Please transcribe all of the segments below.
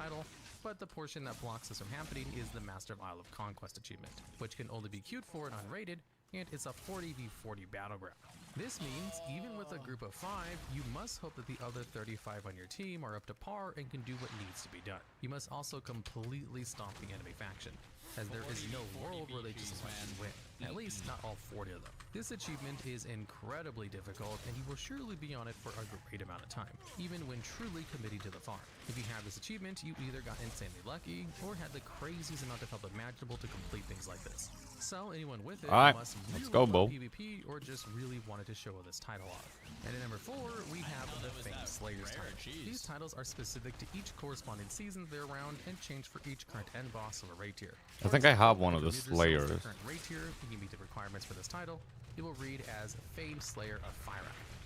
title, but the portion that blocks this from happening is the Master of Isle of Conquest achievement, which can only be queued for and unrated, and it's a 40v40 battleground. This means, even with a group of 5, you must hope that the other 35 on your team are up to par and can do what needs to be done. You must also completely stomp the enemy faction, as there is no world where they just let you win. At least, not all 40 of them. This achievement is incredibly difficult, and you will surely be on it for a great amount of time, even when truly committing to the farm. If you have this achievement, you either got insanely lucky, or had the craziest amount of help imaginable to complete things like this. So anyone with it must really love PvP, or just really wanted to show this title off. And at number 4, we have the Famed Slayers title. These titles are specific to each corresponding season they're around, and change for each current end boss of a raid tier. I think I have one of the Slayers. The current raid tier, if you meet the requirements for this title, it will read as Famed Slayer of Fire.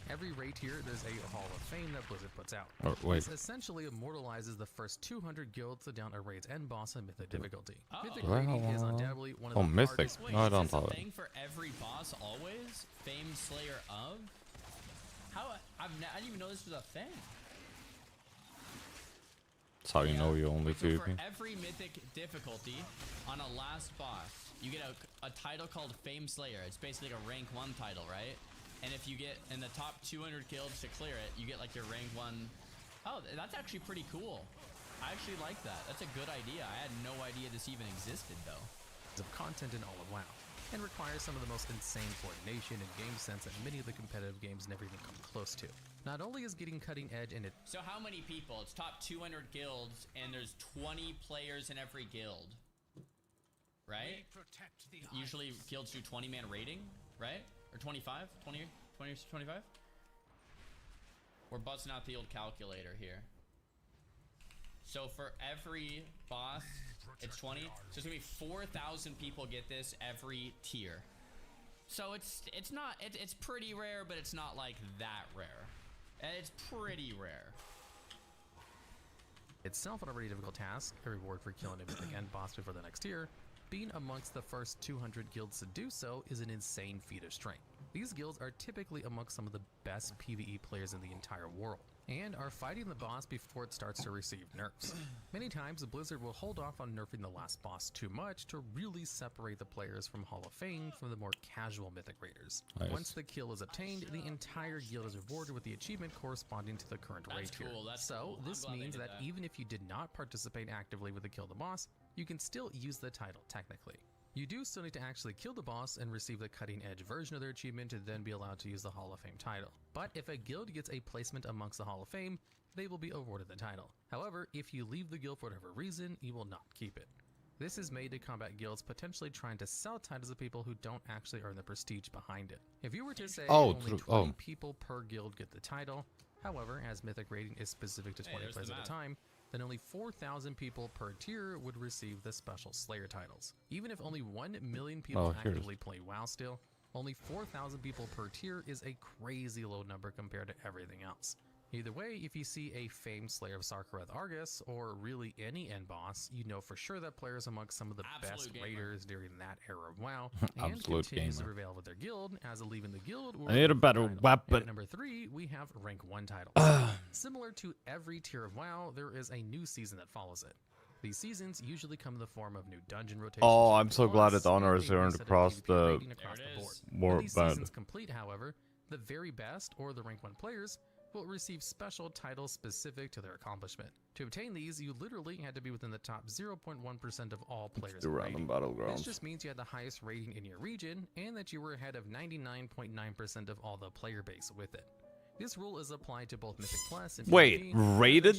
Every raid tier, there's a Hall of Fame that Blizzard puts out. This essentially immortalizes the first 200 guilds down a raid's end boss in Mythic difficulty. Mythic raiding is undoubtedly one of the Mythic. hardest ways. No, I don't follow it. Thing for every boss always? Famed Slayer of? How? I didn't even know this was a thing. That's how you know you only So PvP. for every Mythic difficulty, on a last boss, you get a title called Famed Slayer. It's basically like a rank 1 title, right? And if you get in the top 200 guilds to clear it, you get like your rank 1. Oh, that's actually pretty cool. I actually like that. That's a good idea. I had no idea this even existed, though. Of content in all of WoW, and requires some of the most insane coordination and game sense that many of the competitive games never even come close to. Not only is getting cutting edge in it. So how many people? It's top 200 guilds, and there's 20 players in every guild, right? Usually guilds do 20-man rating, right? Or 25? 20 or 25? We're busting out the old calculator here. So for every boss, it's 20. So it's gonna be 4,000 people get this every tier. So it's pretty rare, but it's not like that rare. It's pretty rare. Itself an already difficult task, a reward for killing a mythic end boss before the next tier. Being amongst the first 200 guilds to do so is an insane feat of strength. These guilds are typically amongst some of the best PvE players in the entire world, and are fighting the boss before it starts to receive nerfs. Many times, Blizzard will hold off on nerfing the last boss too much to really separate the players from Hall of Fame from the more casual Mythic Raiders. Nice. Once the kill is obtained, the entire guild is rewarded with the achievement corresponding to the current raid tier. So this means that even if you did not participate actively with the kill the boss, you can still use the title technically. You do still need to actually kill the boss and receive the cutting edge version of their achievement to then be allowed to use the Hall of Fame title. But if a guild gets a placement amongst the Hall of Fame, they will be awarded the title. However, if you leave the guild for whatever reason, you will not keep it. This is made to combat guilds potentially trying to sell titles to people who don't actually earn the prestige behind it. If you were to say only 20 people per guild get the title, however, as Mythic rating is specific to 20 players at a time, then only 4,000 people per tier would receive the special Slayer titles. Even if only 1 million people actively play WoW still, only 4,000 people per tier is a crazy low number compared to everything else. Either way, if you see a Famed Slayer of Sarkareth Argus, or really any end boss, you know for sure that players amongst some of the best raiders during that era of WoW, and continues to prevail with their guild, as a leaving the guild. I need a better weapon. At number 3, we have rank 1 titles. Similar to every tier of WoW, there is a new season that follows it. These seasons usually come in the form of new dungeon rotations. Oh, I'm so glad it's honor is earned across the board. When these seasons complete, however, the very best, or the rank 1 players, will receive special titles specific to their accomplishment. To obtain these, you literally had to be within the top 0.1% of all players in rating. This just means you had the highest rating in your region, and that you were ahead of 99.9% of all the player base with it. This rule is applied to both Mythic Plus and wait, rated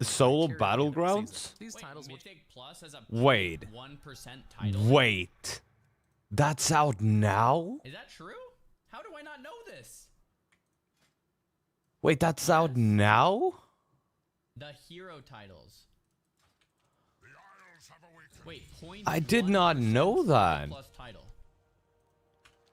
solo battlegrounds? These titles Mythic Plus has a 1% title. Wait, that's out now? Is that true? How do I not know this? Wait, that's out now? The hero titles. Wait, I did not know that. Plus title.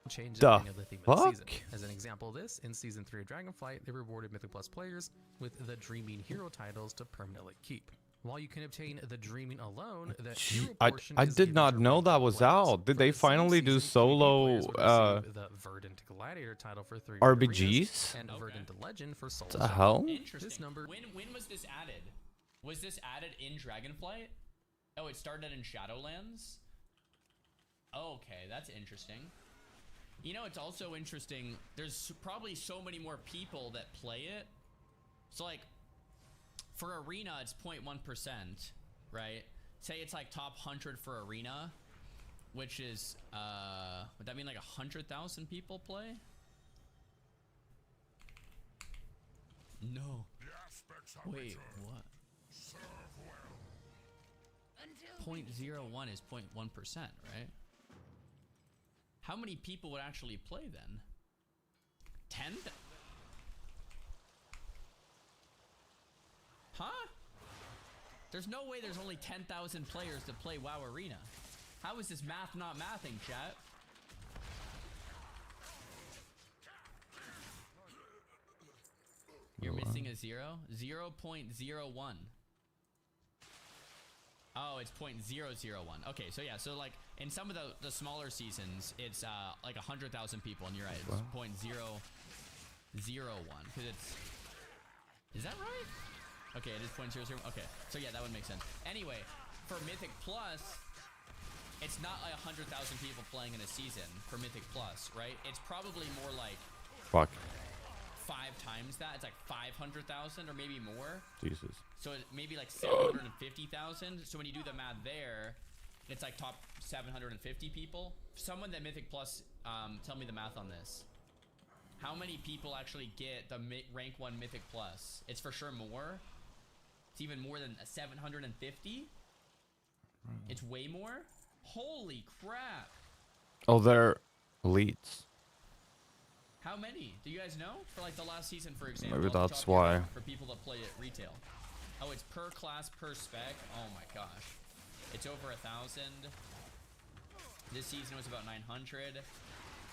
Change the of the theme of the season. As an example of this, in Season 3 of Dragonflight, they rewarded Mythic Plus players with the Dreaming Hero titles to permanently keep. While you can obtain the Dreaming alone, the hero portion I did not know that was out. Did they finally do solo the Verdant Gladiator title for 3 RBGs? and Verdant Legend for solo. The hell? Interesting. When was this added? Was this added in Dragonflight? Oh, it started in Shadowlands? Okay, that's interesting. You know, it's also interesting. There's probably so many more people that play it. So, like, for Arena, it's 0.1%, right? Say it's like top 100 for Arena, which is, would that mean like 100,000 people play? No. Wait, what? 0.01 is 0.1%, right? How many people would actually play then? 10? Huh? There's no way there's only 10,000 players to play WoW Arena. How is this math not mathing, chat? You're missing a 0? 0.01. Oh, it's 0.001. Okay, so yeah, so like in some of the smaller seasons, it's like 100,000 people, and you're right, it's 0.001 because it's. Is that right? Okay, it is 0.00. Okay, so yeah, that would make sense. Anyway, for Mythic Plus, it's not like 100,000 people playing in a season for Mythic Plus, right? It's probably more like. Fuck. 5 times that. It's like 500,000 or maybe more. Jesus. So it maybe like 750,000. So when you do the math there, it's like top 750 people. Someone that Mythic Plus, tell me the math on this. How many people actually get the rank 1 Mythic Plus? It's for sure more. It's even more than 750. It's way more. Holy crap. Oh, they're elites. How many? Do you guys know? For like the last season, for example. Maybe that's why. For people that play at retail. Oh, it's per class, per spec. Oh my gosh. It's over 1,000. This season was about 900.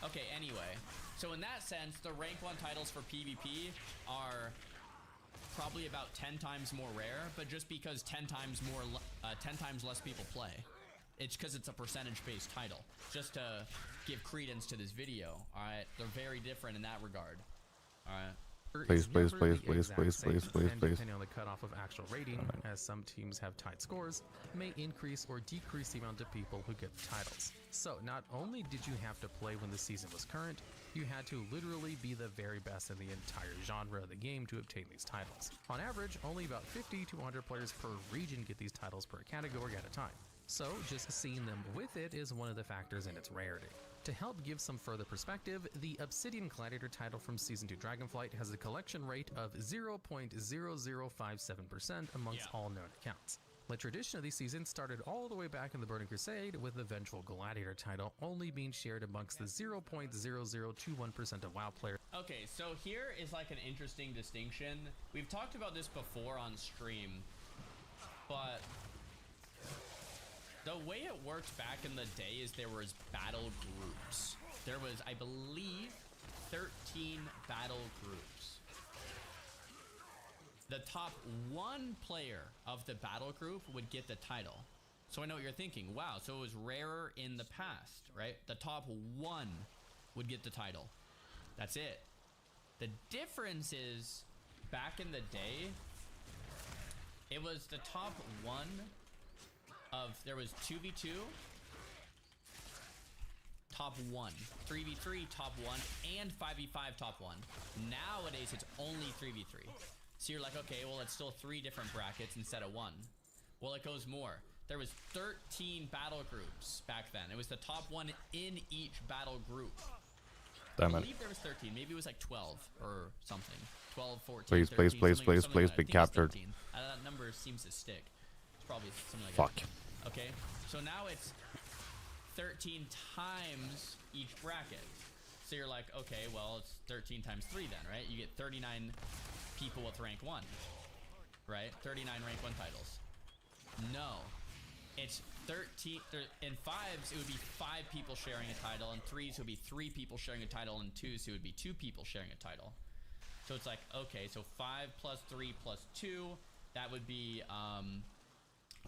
Okay, anyway. So in that sense, the rank 1 titles for PvP are probably about 10 times more rare, but just because 10 times less people play. It's because it's a percentage-based title. Just to give credence to this video, alright? They're very different in that regard. Alright? Please. Depending on the cutoff of actual rating, as some teams have tight scores, may increase or decrease the amount of people who get the titles. So not only did you have to play when the season was current, you had to literally be the very best in the entire genre of the game to obtain these titles. On average, only about 50 to 100 players per region get these titles per category at a time. So just seeing them with it is one of the factors in its rarity. To help give some further perspective, the Obsidian Gladiator title from Season 2 Dragonflight has a collection rate of 0.0057% amongst all known accounts. The tradition of these seasons started all the way back in the Burning Crusade, with the Vengeful Gladiator title only being shared amongst the 0.0021% of WoW players. Okay, so here is like an interesting distinction. We've talked about this before on stream, but the way it worked back in the day is there was battle groups. There was, I believe, 13 battle groups. The top 1 player of the battle group would get the title. So I know what you're thinking. Wow, so it was rarer in the past, right? The top 1 would get the title. That's it. The difference is, back in the day, it was the top 1 of, there was 2v2, top 1, 3v3, top 1, and 5v5, top 1. Nowadays, it's only 3v3. So you're like, okay, well, it's still 3 different brackets instead of 1. Well, it goes more. There was 13 battle groups back then. It was the top 1 in each battle group. Damn it. I believe there was 13. Maybe it was like 12 or something. 12, 14, Please, 13, please, be captured. That number seems to stick. It's probably something like Fuck. that. Okay, so now it's 13 times each bracket. So you're like, okay, well, it's 13 times 3 then, right? You get 39 people with rank 1, right? 39 rank 1 titles. No, it's 13. In 5s, it would be 5 people sharing a title. In 3s, it would be 3 people sharing a title. In 2s, it would be 2 people sharing a title. So it's like, okay, so 5 plus 3 plus 2, that would be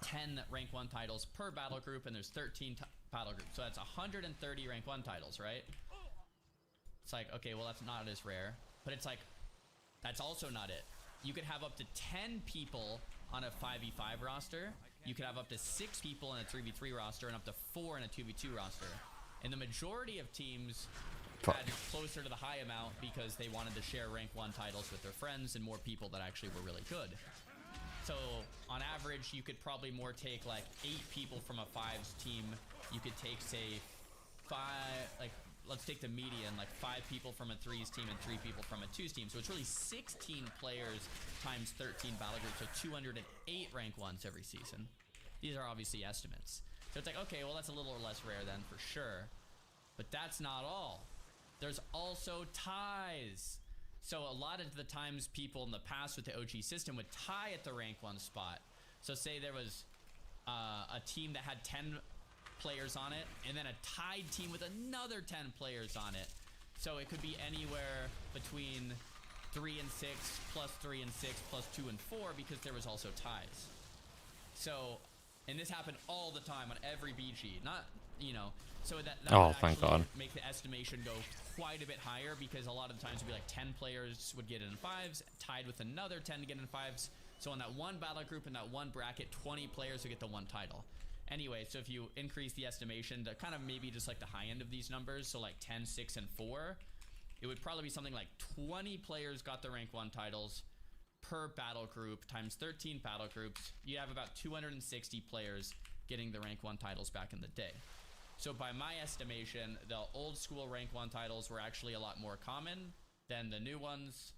10 rank 1 titles per battle group, and there's 13 battle groups. So that's 130 rank 1 titles, right? It's like, okay, well, that's not as rare. But it's like, that's also not it. You could have up to 10 people on a 5v5 roster, you could have up to 6 people in a 3v3 roster and up to 4 in a 2v2 roster. And the majority of teams had closer to the high amount because they wanted to share rank 1 titles with their friends and more people that actually were really good. So on average, you could probably more take like 8 people from a 5s team. You could take, say, 5, like, let's take the median, like 5 people from a 3s team and 3 people from a 2s team. So it's really 16 players times 13 battle groups, so 208 rank 1s every season. These are obviously estimates. So it's like, okay, well, that's a little less rare then for sure. But that's not all. There's also ties. So a lot of the times people in the past with the OG system would tie at the rank 1 spot. So say there was a team that had 10 players on it and then a tied team with another 10 players on it. So it could be anywhere between 3 and 6 plus 3 and 6 plus 2 and 4 because there was also ties. So, and this happened all the time on every BG. Not, you know, so that Oh, would thank actually God. make the estimation go quite a bit higher because a lot of the times it would be like 10 players would get in 5s, tied with another 10 to get in 5s. So on that one battle group in that one bracket, 20 players would get the one title. Anyway, so if you increase the estimation to kind of maybe just like the high end of these numbers, so like 10, 6, and 4, it would probably be something like 20 players got the rank 1 titles per battle group times 13 battle groups. You have about 260 players getting the rank 1 titles back in the day. So by my estimation, the old school rank 1 titles were actually a lot more common than the new ones.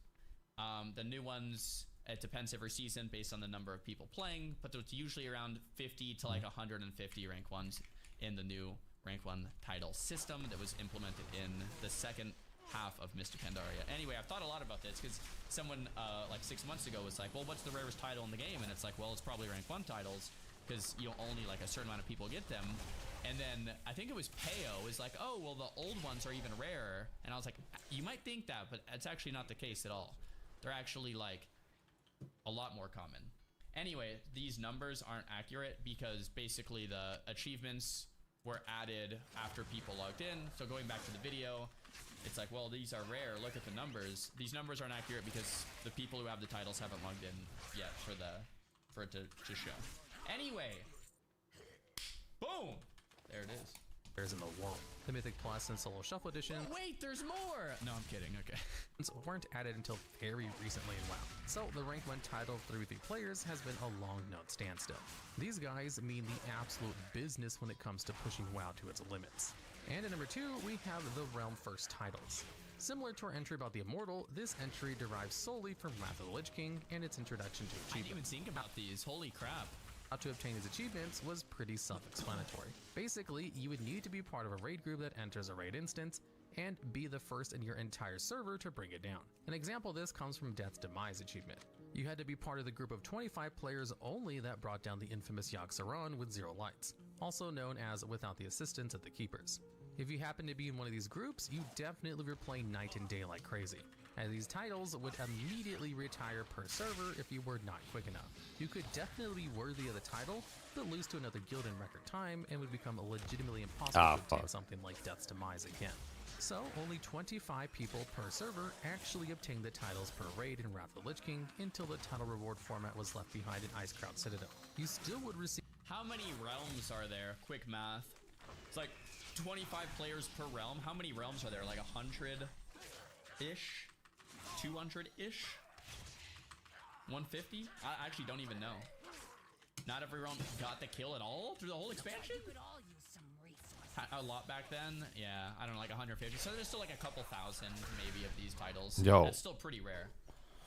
The new ones, it depends every season based on the number of people playing, but there's usually around 50 to like 150 rank 1s in the new rank 1 title system that was implemented in the second half of Mr. Pandaria. Anyway, I've thought a lot about this because someone like 6 months ago was like, well, what's the rarest title in the game? And it's like, well, it's probably rank 1 titles because you know only like a certain amount of people get them. And then I think it was Peo is like, oh, well, the old ones are even rarer. And I was like, you might think that, but it's actually not the case at all. They're actually like a lot more common. Anyway, these numbers aren't accurate because basically the achievements were added after people logged in. So going back to the video, it's like, well, these are rare. Look at the numbers. These numbers aren't accurate because the people who have the titles haven't logged in yet for it to show. Anyway, boom. There it is. There's in the world. The Mythic Plus and Solo Shuffle Edition. Oh, wait, there's more. No, I'm kidding. Okay. Weren't added until very recently in WoW. So the rank 1 title of 3v3 players has been a long known standstill. These guys mean the absolute business when it comes to pushing WoW to its limits. And at number 2, we have the Realm First titles. Similar to our entry about the Immortal, this entry derives solely from Wrath of the Lich King and its introduction to I didn't even achievements. think about these. Holy crap. How to obtain these achievements was pretty self-explanatory. Basically, you would need to be part of a raid group that enters a raid instance and be the first in your entire server to bring it down. An example of this comes from Death's Demise achievement. You had to be part of the group of 25 players only that brought down the infamous Yogg-Saron with 0 lights, also known as without the assistance of the keepers. If you happen to be in one of these groups, you definitely were playing night and day like crazy, and these titles would immediately retire per server if you were not quick enough. You could definitely be worthy of the title, but lose to another guild in record time and would become legitimately impossible to obtain something like Death's Demise again. So only 25 people per server actually obtained the titles per raid in Wrath of the Lich King until the title reward format was left behind in Icecrown Citadel. You still would receive— How many realms are there? Quick math. It's like 25 players per realm. How many realms are there? Like 100-ish? 200-ish? 150? I actually don't even know. Not every realm got the kill at all through the whole expansion? A lot back then? Yeah, I don't know, like 150. So there's still like a couple thousand maybe of these titles. Yo. That's still pretty rare.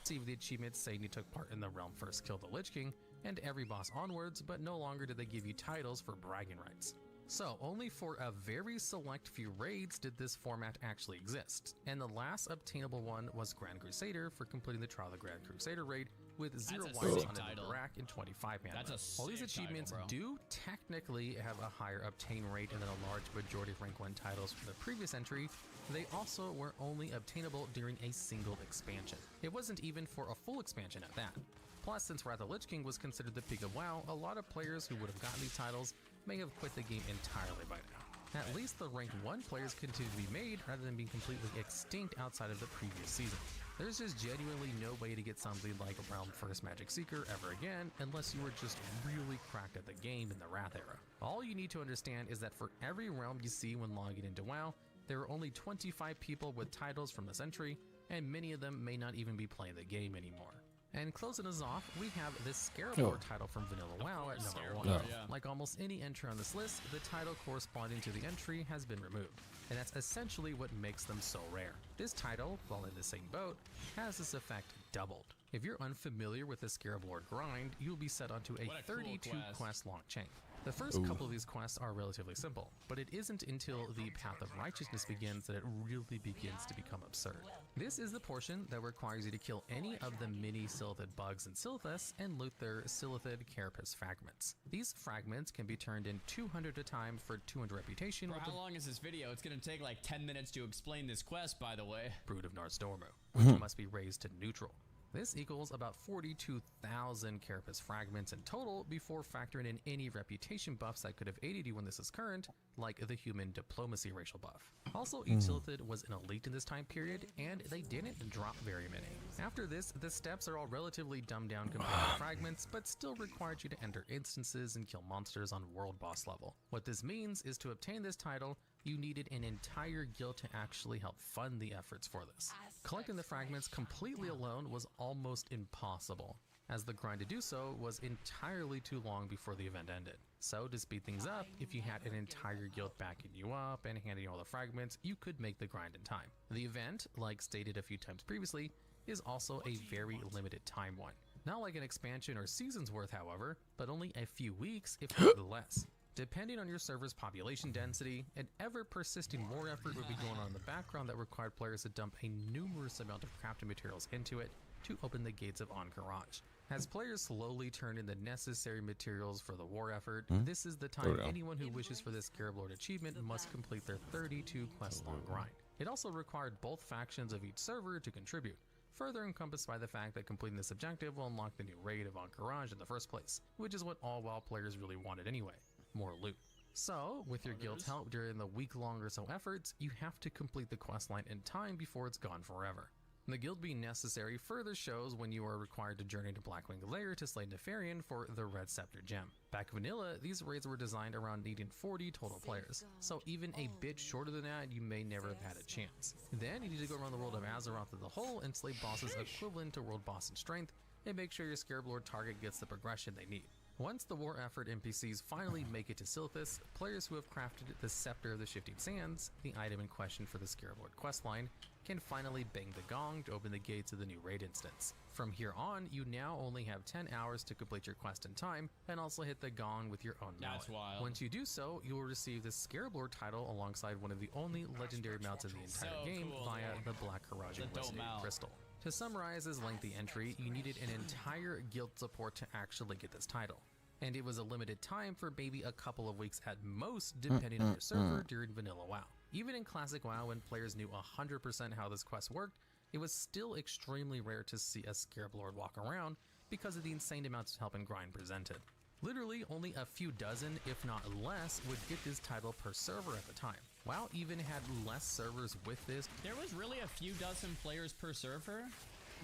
Receive the achievements saying you took part in the Realm First Kill the Lich King and every boss onwards, but no longer did they give you titles for bragging rights. So only for a very select few raids did this format actually exist, and the last obtainable one was Grand Crusader for completing the Trial of the Grand Crusader raid with 0 whites on the Barak and 25 mana. While these achievements do technically have a higher obtain rate than a large majority of rank 1 titles from the previous entry, they also were only obtainable during a single expansion. It wasn't even for a full expansion at that. Plus, since Wrath of the Lich King was considered the peak of WoW, a lot of players who would have gotten these titles may have quit the game entirely by now. At least the rank 1 players continue to be made rather than being completely extinct outside of the previous season. There's just genuinely no way to get something like Realm First Magic Seeker ever again unless you were just really cracked at the game in the Wrath era. All you need to understand is that for every realm you see when logging into WoW, there are only 25 people with titles from this entry, and many of them may not even be playing the game anymore. And closing us off, we have this Scarab Lord title from Vanilla WoW at number 1. Like almost any entry on this list, the title corresponding to the entry has been removed, and that's essentially what makes them so rare. This title, while in the same boat, has this effect doubled. If you're unfamiliar with the Scarab Lord grind, you'll be set onto a 32 quest long chain. The first couple of these quests are relatively simple, but it isn't until the Path of Righteousness begins that it really begins to become absurd. This is the portion that requires you to kill any of the mini Silithid bugs in Silithus and loot their Silithid carapace fragments. These fragments can be turned in 200 at a time for 200 reputation. For how long is this video? It's gonna take like 10 minutes to explain this quest, by the way. Brood of Narstormu, which must be raised to neutral. This equals about 42,000 carapace fragments in total before factoring in any reputation buffs that could have aided you when this is current, like the human diplomacy racial buff. Also, each Silithid was an elite in this time period, and they didn't drop very many. After this, the steps are all relatively dumbed down compared to fragments, but still required you to enter instances and kill monsters on world boss level. What this means is to obtain this title, you needed an entire guild to actually help fund the efforts for this. Collecting the fragments completely alone was almost impossible, as the grind to do so was entirely too long before the event ended. So to speed things up, if you had an entire guild backing you up and handing you all the fragments, you could make the grind in time. The event, like stated a few times previously, is also a very limited time one. Not like an expansion or season's worth, however, but only a few weeks, if not less. Depending on your server's population density, an ever-persisting war effort would be going on in the background that required players to dump a numerous amount of crafting materials into it to open the gates of Encourage. As players slowly turn in the necessary materials for the war effort, this is the time anyone who wishes for this Scarab Lord achievement must complete their 32 quest-long grind. It also required both factions of each server to contribute, further encompassed by the fact that completing this objective will unlock the new raid of Encourage in the first place, which is what all WoW players really wanted anyway. More loot. So, with your guild's help during the week-long or so efforts, you have to complete the questline in time before it's gone forever. The guild being necessary further shows when you are required to journey to Blackwing Lair to slay Nefarian for the Red Scepter gem. Back in vanilla, these raids were designed around needing 40 total players, so even a bit shorter than that, you may never have had a chance. Then you need to go around the world of Azeroth as a whole and slay bosses equivalent to world boss in strength, and make sure your Scarab Lord target gets the progression they need. Once the war effort NPCs finally make it to Silithus, players who have crafted the Scepter of the Shifting Sands, the item in question for the Scarab Lord questline, can finally bang the gong to open the gates of the new raid instance. From here on, you now only have 10 hours to complete your quest in time, and also hit the gong with your own mallet. That's wild. Once you do so, you will receive the Scarab Lord title alongside one of the only legendary mounts in the entire game via the Black Haraju Resonating Crystal. To summarize this lengthy entry, you needed an entire guild support to actually get this title. And it was a limited time for maybe a couple of weeks at most, depending on your server during vanilla WoW. Even in classic WoW, when players knew 100% how this quest worked, it was still extremely rare to see a Scarab Lord walk around because of the insane amounts of help and grind presented. Literally, only a few dozen, if not less, would get this title per server at the time. WoW even had less servers with this. There was really a few dozen players per server?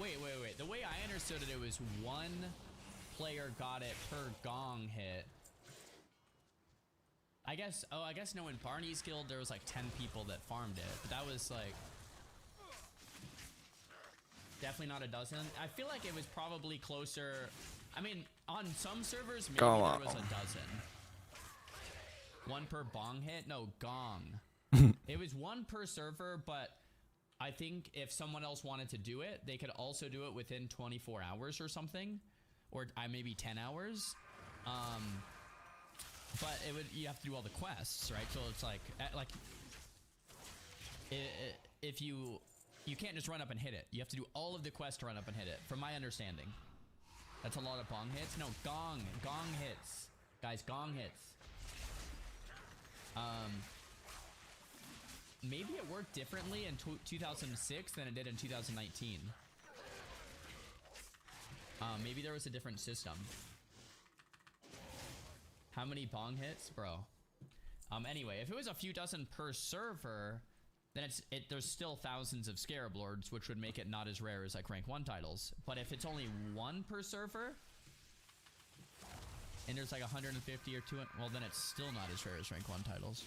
Wait. The way I understood it, it was one player got it per gong hit. I guess no, in Barney's guild there was like 10 people that farmed it, but that was like definitely not a dozen. I feel like it was probably closer. I mean, on some servers maybe there was a dozen. One per bong hit? No, gong. It was one per server, but I think if someone else wanted to do it, they could also do it within 24 hours or something, or maybe 10 hours. But you have to do all the quests, right? So it's like if you can't just run up and hit it. You have to do all of the quests to run up and hit it, from my understanding. That's a lot of bong hits. No, gong hits. Guys, gong hits. Maybe it worked differently in 2006 than it did in 2019. Maybe there was a different system. How many bong hits? Bro. Anyway, if it was a few dozen per server, then there's still thousands of Scarab Lords, which would make it not as rare as like rank 1 titles. But if it's only 1 per server, and there's like 150 or 200, well, then it's still not as rare as rank 1 titles.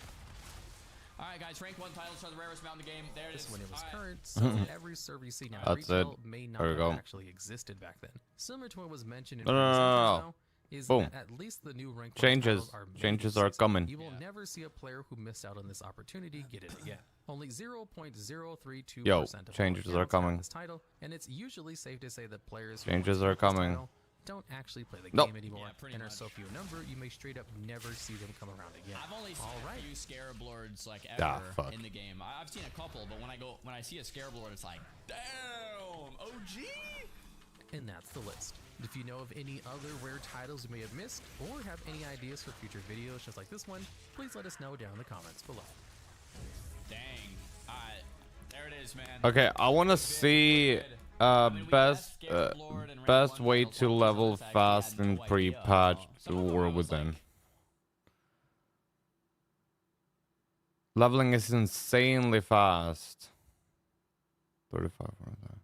All right, guys, rank 1 titles are the rarest amount in the game. There it is. When it was current, so every server you see now That's retail it. may not There we have go. actually existed back then. Similar to what was mentioned in No, previous no. episodes, though, is Boom. that at least the new rank 1 Changes. titles are made Changes this are season. coming. You will never see a player who missed out on this opportunity get it again. Only 0.032% Yo, of changes all are accounts have coming. this title, and it's usually safe to say that players who Changes want to are get this coming. title don't actually play the Nope. game anymore, Yeah, pretty and are much. so few in number you may straight up never see them come around again. I've only seen a few Scarab Lords like Ah, ever fuck. in the game. I've seen a couple, but when I see a Scarab Lord, it's like, damn, OG. And that's the list. If you know of any other rare titles you may have missed, or have any ideas for future videos just like this one, please let us know down in the comments below. Dang. Alright, there it is, man. Okay, I want to see best way to level fast in pre-patch or within. Leveling is insanely fast. 35 right there.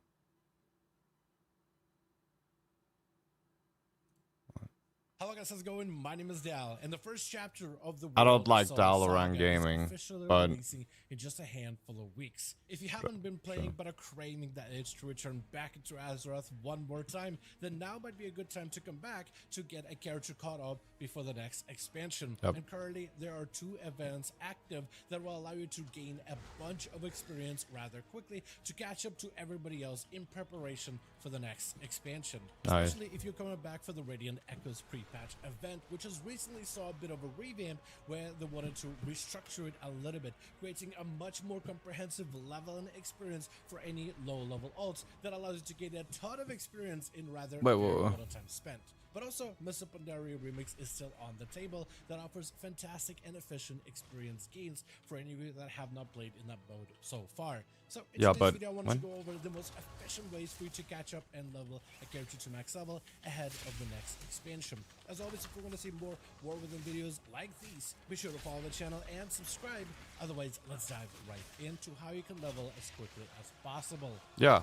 Hello guys, how's it going? My name is Dal, and the first chapter of the I don't World like Soul Dalaran Saga gaming, is officially but- releasing in just a handful of weeks. If you haven't been playing but are craving that itch to return back into Azeroth one more time, then now might be a good time to come back to get a character caught up before the next expansion. Yep. And currently there are 2 events active that will allow you to gain a bunch of experience rather quickly to catch up to everybody else in preparation for the next expansion. Nice. Especially if you're coming back for the Radiant Echoes pre-patch event, which has recently saw a bit of a revamp where they wanted to restructure it a little bit, creating a much more comprehensive level and experience for any low-level alts that allows you to gain a ton of experience in rather very little time spent. But also, Mr. Pandaria Remix is still on the table that offers fantastic and efficient experience gains for any of you that have not played in that mode so far. So in Yeah, today's but video, I want when? to go over the most efficient ways for you to catch up and level a character to max level ahead of the next expansion. As always, if you want to see more War Within videos like these, be sure to follow the channel and subscribe. Otherwise, let's dive right into how you can level as quickly as possible. Yeah.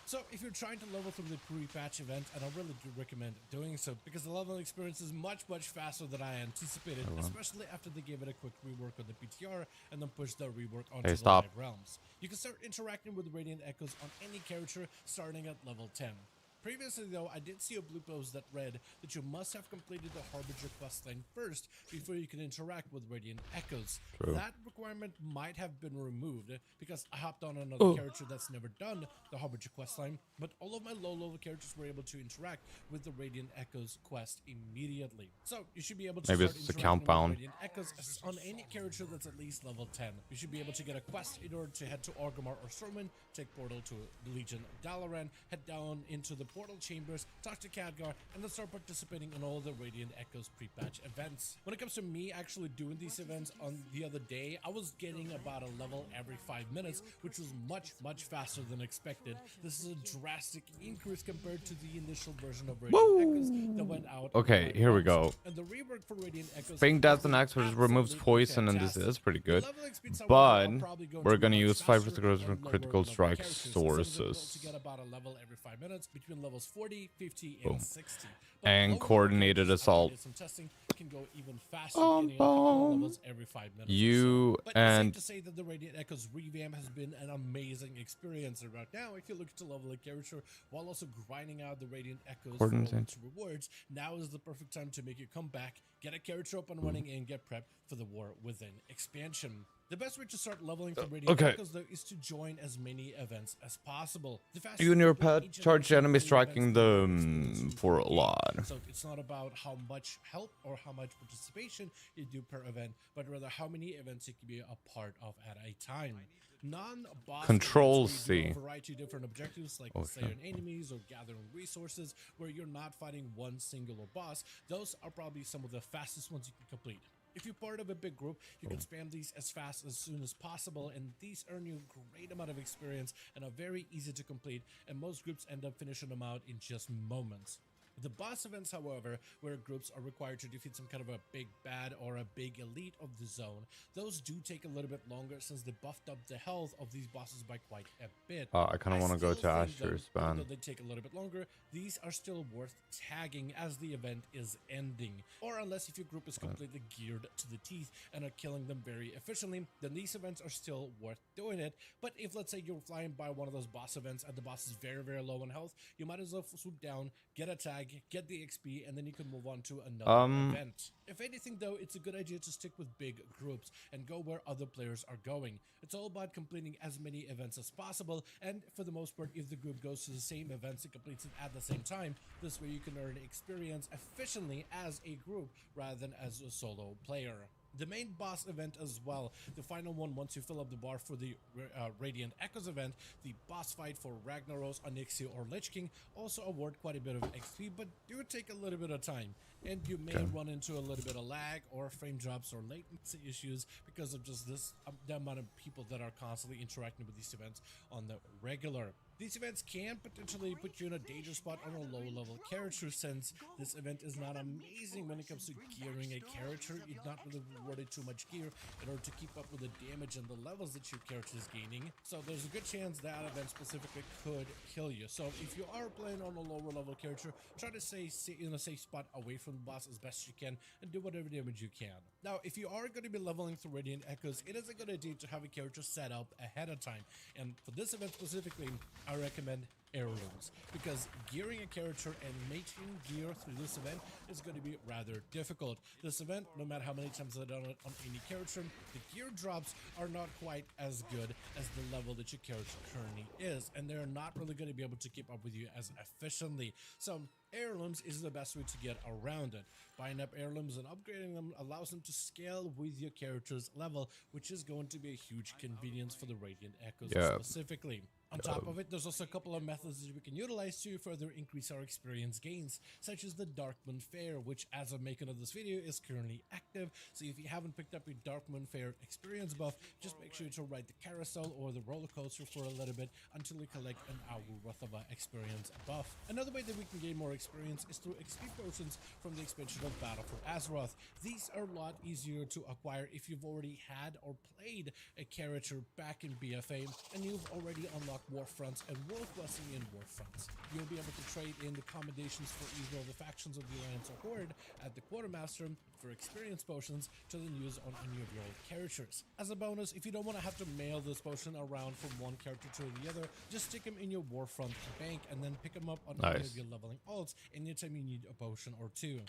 So if you're trying to level through the pre-patch event, and I really do recommend doing so because the leveling experience is much faster than I anticipated, especially after they gave it a quick rework on the PTR and then pushed the rework onto the stop. live realms. You can start interacting with Radiant Echoes on any character starting at level 10. Previously though, I did see a blue post that read that you must have completed the Harbinger questline first before you can interact with Radiant Echoes. True. That requirement might have been removed because I hopped on another character that's never done the Harbinger questline, but all of my low-level characters were able to interact with the Radiant Echoes quest immediately. So you should be able to Maybe start it's a interacting with compound. Radiant Echoes on any character that's at least level 10. You should be able to get a quest in order to head to Orgrimmar or Stormwind, take portal to the Legion of Dalaran, head down into the portal chambers, talk to Khadgar, and then start participating in all the Radiant Echoes pre-patch events. When it comes to me actually doing these events on the other day, I was getting about a level every 5 minutes, which was much faster than expected. This is a drastic increase compared to the initial version of Radiant Echoes that went out. Okay, in here we Live go. Realms. And the rework for Radiant Echoes Fang Death has and been Axe which removes absolutely poison, and this fantastic. is pretty The good. leveling speeds, however, But are probably going we're to be gonna much use 5% faster critical than critical lower-level strike characters, since some of them will sources. to get about a level every 5 minutes between levels 40, 50, Boom. and 60. But And lower-level coordinated characters, assault. after some testing, can go even faster, getting a couple of levels every 5 minutes. or You so. But and it's safe to say that the Radiant Echoes revamp has been an amazing experience. And right now, if you look to level a character while also grinding out the Radiant Echoes for all Coordinate. its rewards, now is the perfect time to make your comeback, get a character up and running, and get prepped for the War Within expansion. The best way to start leveling for Radiant okay. Echoes, though, is to join as many events as possible. The faster you and your complete pet each of charge these enemies, daily striking events, the more them experience you for a gain. lot. So it's not about how much help or how much participation you do per event, but rather how many events you can be a part of at a time. Non-boss Control events where you do C. a variety of different objectives like Oh, slaying shit. enemies or gathering resources where you're not fighting one singular boss. Those are probably some of the fastest ones you can complete. If you're part of a big group, you can spam these as fast as soon as possible, and these earn you a great amount of experience and are very easy to complete, and most groups end up finishing them out in just moments. The boss events, however, where groups are required to defeat some kind of a big bad or a big elite of the zone, those do take a little bit longer since they buffed up the health of these bosses by quite a bit. I kind of want to go to still think, Asher's, though, man. even though they take a little bit longer, these are still worth tagging as the event is ending. Or unless if your group is completely geared to the teeth and are killing them very efficiently, then these events are still worth doing it. But if, let's say, you're flying by one of those boss events and the boss is very, very low on health, you might as well swoop down, get a tag, get the XP, and then you can move on to another event. If anything, though, it's a good idea to stick with big groups and go where other players are going. It's all about completing as many events as possible, and for the most part, if the group goes to the same events and completes it at the same time, this way you can earn experience efficiently as a group rather than as a solo player. The main boss event as well, the final one once you fill up the bar for the Radiant Echoes event, the boss fight for Ragnaros, Onyxia, or Lich King also award quite a bit of XP, but do take a little bit of time, and you may run into a little bit of lag or frame drops or latency issues because of just the amount of people that are constantly interacting with these events on the regular. These events can potentially put you in a danger spot on a low-level character since this event is not amazing when it comes to gearing a character. You're not really rewarded too much gear in order to keep up with the damage and the levels that your character is gaining. So there's a good chance that event specifically could kill you. So if you are playing on a lower-level character, try to stay in a safe spot away from the boss as best you can and do whatever damage you can. Now, if you are going to be leveling through Radiant Echoes, it is a good idea to have a character set up ahead of time. And for this event specifically, I recommend heirlooms because gearing a character and maintaining gear through this event is going to be rather difficult. This event, no matter how many times I've done it on any character, the gear drops are not quite as good as the level that your character currently is, and they're not really going to be able to keep up with you as efficiently. So heirlooms is the best way to get around it. Buying up heirlooms and upgrading them allows them to scale with your character's level, which is going to be a huge convenience for the Radiant Echoes specifically. On top of it, there's also a couple of methods that we can utilize to further increase our experience gains, such as the Darkmoon Fair, which as of making of this video is currently active. So if you haven't picked up your Darkmoon Fair experience buff, just make sure to ride the carousel or the roller coaster for a little bit until you collect an hour worth of experience buff. Another way that we can gain more experience is through XP potions from the expansion of Battle for Azeroth. These are a lot easier to acquire if you've already had or played a character back in BFA and you've already unlocked Warfronts and world questing in Warfronts. You'll be able to trade in the commendations for either of the factions of the Alliance or Horde at the Quartermaster for experience potions to then use on any of your old characters. As a bonus, if you don't want to have to mail this potion around from one character to the other, just stick them in your Warfront bank and then pick them up on any of your leveling alts anytime you need a potion or two.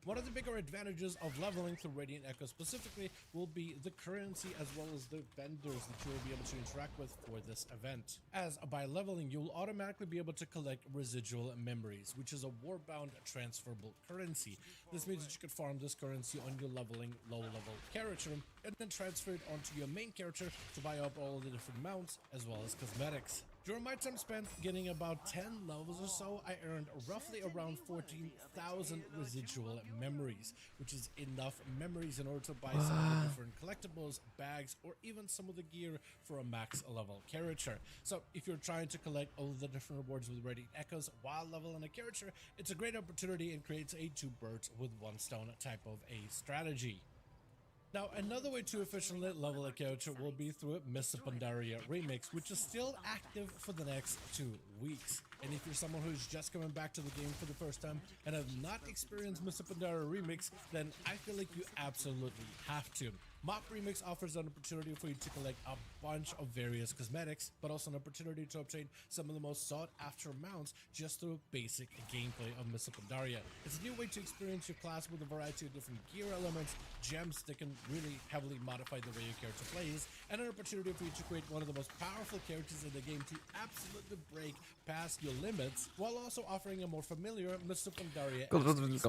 One of the bigger advantages of leveling through Radiant Echo specifically will be the currency as well as the vendors that you will be able to interact with for this event. As by leveling, you'll automatically be able to collect residual memories, which is a warbound transferable currency. This means that you could farm this currency on your leveling low-level character and then transfer it onto your main character to buy up all the different mounts as well as cosmetics. During my time spent getting about 10 levels or so, I earned roughly around 14,000 residual memories, which is enough memories in order to buy some of the different collectibles, bags, or even some of the gear for a max level character. So if you're trying to collect all the different rewards with Radiant Echoes while leveling a character, it's a great opportunity and creates a two birds with one stone type of a strategy. Now, another way to efficiently level a character will be through Mists of Pandaria Remix, which is still active for the next 2 weeks. And if you're someone who's just coming back to the game for the first time and have not experienced Mists of Pandaria Remix, then I feel like you absolutely have to. Mop Remix offers an opportunity for you to collect a bunch of various cosmetics, but also an opportunity to obtain some of the most sought-after mounts just through basic gameplay of Mists of Pandaria. It's a new way to experience your class with a variety of different gear elements, gems that can really heavily modify the way your character plays, and an opportunity for you to create one of the most powerful characters in the game to absolutely break past your limits, while also offering a more familiar Mists of Pandaria experience.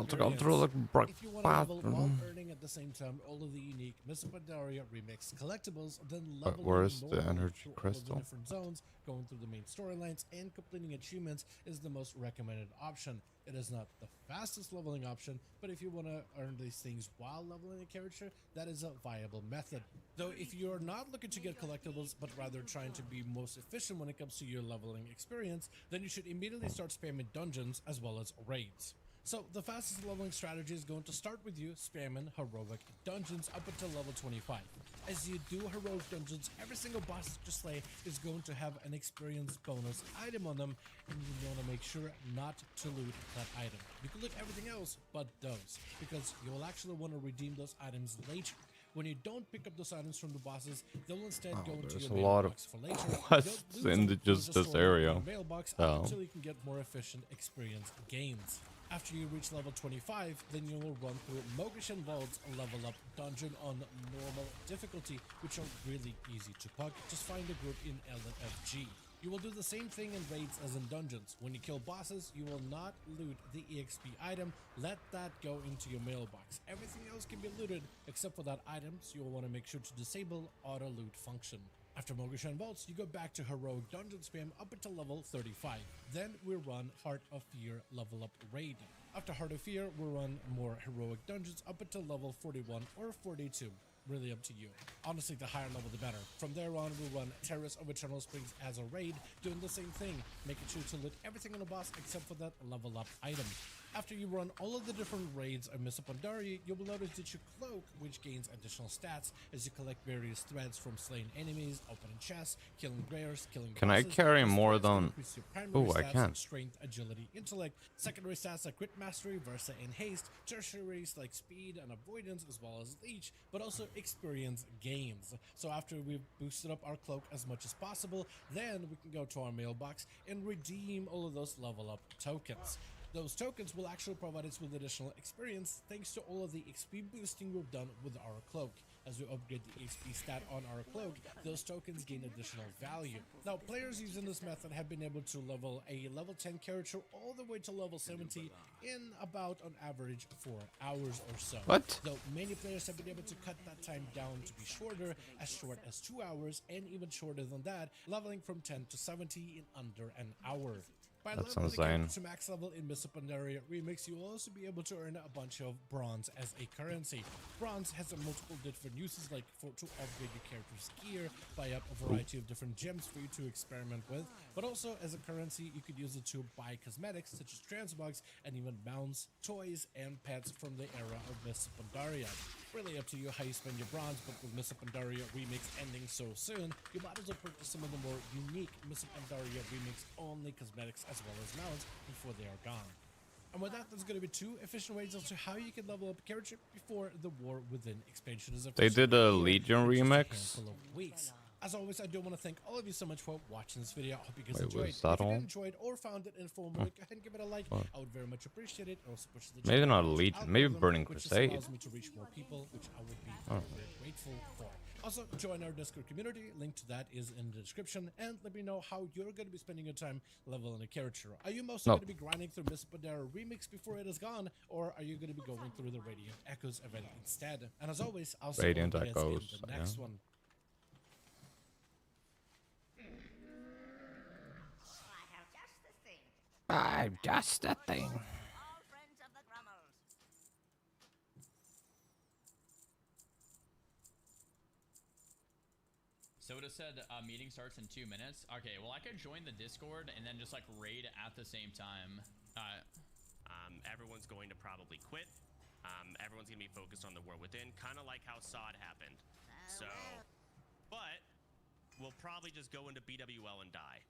If you want to level while earning at the same time all of the unique Mists of Pandaria Remix collectibles, then leveling where's the normally energy through crystal? all the different zones, going through the main storylines, and completing achievements is the most recommended option. It is not the fastest leveling option, but if you want to earn these things while leveling a character, that is a viable method. Though if you're not looking to get collectibles, but rather trying to be most efficient when it comes to your leveling experience, then you should immediately start spamming dungeons as well as raids. So the fastest leveling strategy is going to start with you spamming heroic dungeons up until level 25. As you do heroic dungeons, every single boss that you slay is going to have an experience bonus item on them, and you want to make sure not to loot that item. You can loot everything else but those, because you will actually want to redeem those items later. When you don't pick up those items from the bosses, they'll instead go into there's your a lot of mailbox for later. quests You don't lose in them, just you this store them in area. your mailbox So. until you can get more efficient experience gains. After you reach level 25, then you will run through Mogishan Vault's level up dungeon on normal difficulty, which are really easy to puck. Just find a group in LFG. You will do the same thing in raids as in dungeons. When you kill bosses, you will not loot the EXP item. Let that go into your mailbox. Everything else can be looted except for that item, so you'll want to make sure to disable auto loot function. After Mogishan Vaults, you go back to heroic dungeon spam up until level 35. Then we run Heart of Fear level up raid. After Heart of Fear, we run more heroic dungeons up until level 41 or 42. Really up to you. Honestly, the higher level the better. From there on, we'll run Terrace of Eternal Springs as a raid, doing the same thing, making sure to loot everything on the boss except for that level up item. After you run all of the different raids of Mists of Pandaria, you will notice that your cloak, which gains additional stats as you collect various threads from slain enemies, opening chests, killing bears, killing Can I bosses. carry These more threads can than... increase your primary Oh, I stats, can. Strength, agility, intellect, secondary stats like crit mastery, versa, and haste, tertiaries like speed and avoidance, as well as leech, but also experience gains. So after we've boosted up our cloak as much as possible, then we can go to our mailbox and redeem all of those level up tokens. Those tokens will actually provide us with additional experience thanks to all of the XP boosting we've done with our cloak. As we upgrade the XP stat on our cloak, those tokens gain additional value. Now, players using this method have been able to level a level 10 character all the way to level 70 in about on average 4 hours or so. What? Though many players have been able to cut that time down to be shorter, as short as 2 hours, and even shorter than that, leveling from 10 to 70 in under an hour. By That's leveling the insane. character to max level in Mists of Pandaria Remix, you will also be able to earn a bunch of bronze as a currency. Bronze has a multiple different uses, like to upgrade your character's gear, buy up a variety of different gems for you to experiment with, but also as a currency, you could use it to buy cosmetics such as transmogs and even mounts, toys, and pets from the era of Mists of Pandaria. Really up to you how you spend your bronze, but with Mists of Pandaria Remix ending so soon, you might as well purchase some of the more unique Mists of Pandaria Remix only cosmetics as well as mounts before they are gone. And with that, there's going to be 2 efficient ways as to how you can level up a character before the War Within expansion is They officially did a here Legion in just a remix? handful of weeks. As always, I do want to thank all of you so much for watching this video. I hope you guys Wait, enjoyed. was that If you all? did enjoy it or found it informative, go ahead and give it a like. I would very much appreciate it. Also push the Maybe channel not up Legion, the maybe algorithm, Burning which just Crusade. allows me to reach more people, which I would be very grateful for. Also, join our Discord community. Link to that is in the description. And let me know how you're going to be spending your time leveling a character. Are you mostly No. going to be grinding through Mists of Pandaria Remix before it is gone? Or are you going to be going through the Radiant Echoes event instead? And as always, I'll see you Radiant guys in Echoes, the next yeah. one. I'm just a thing. All friends of the Grummles. So it said meeting starts in 2 minutes. Okay, well I could join the Discord and then just like raid at the same time. Everyone's going to probably quit. Everyone's going to be focused on the war within, kind of like how SOD happened. So, but we'll probably just go into BWL and die.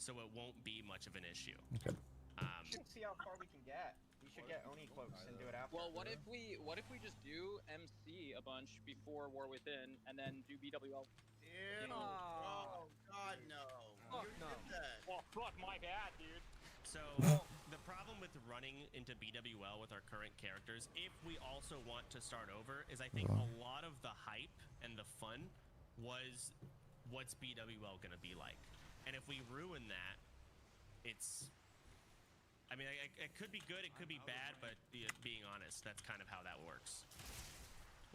So it won't be much of an issue. Okay. We should see how far we can get. We should get Oni cloaks and do it after. Well, what if we just do MC a bunch before War Within and then do BWL? Ew. Oh God, no. Fuck You no. did that. Well, fuck my bad, dude. So the problem with running into BWL with our current characters, if we also want to start over, is I think a lot of the hype and the fun was what's BWL gonna be like. And if we ruin that, it's... I mean, it could be good, it could be bad, but being honest, that's kind of how that works.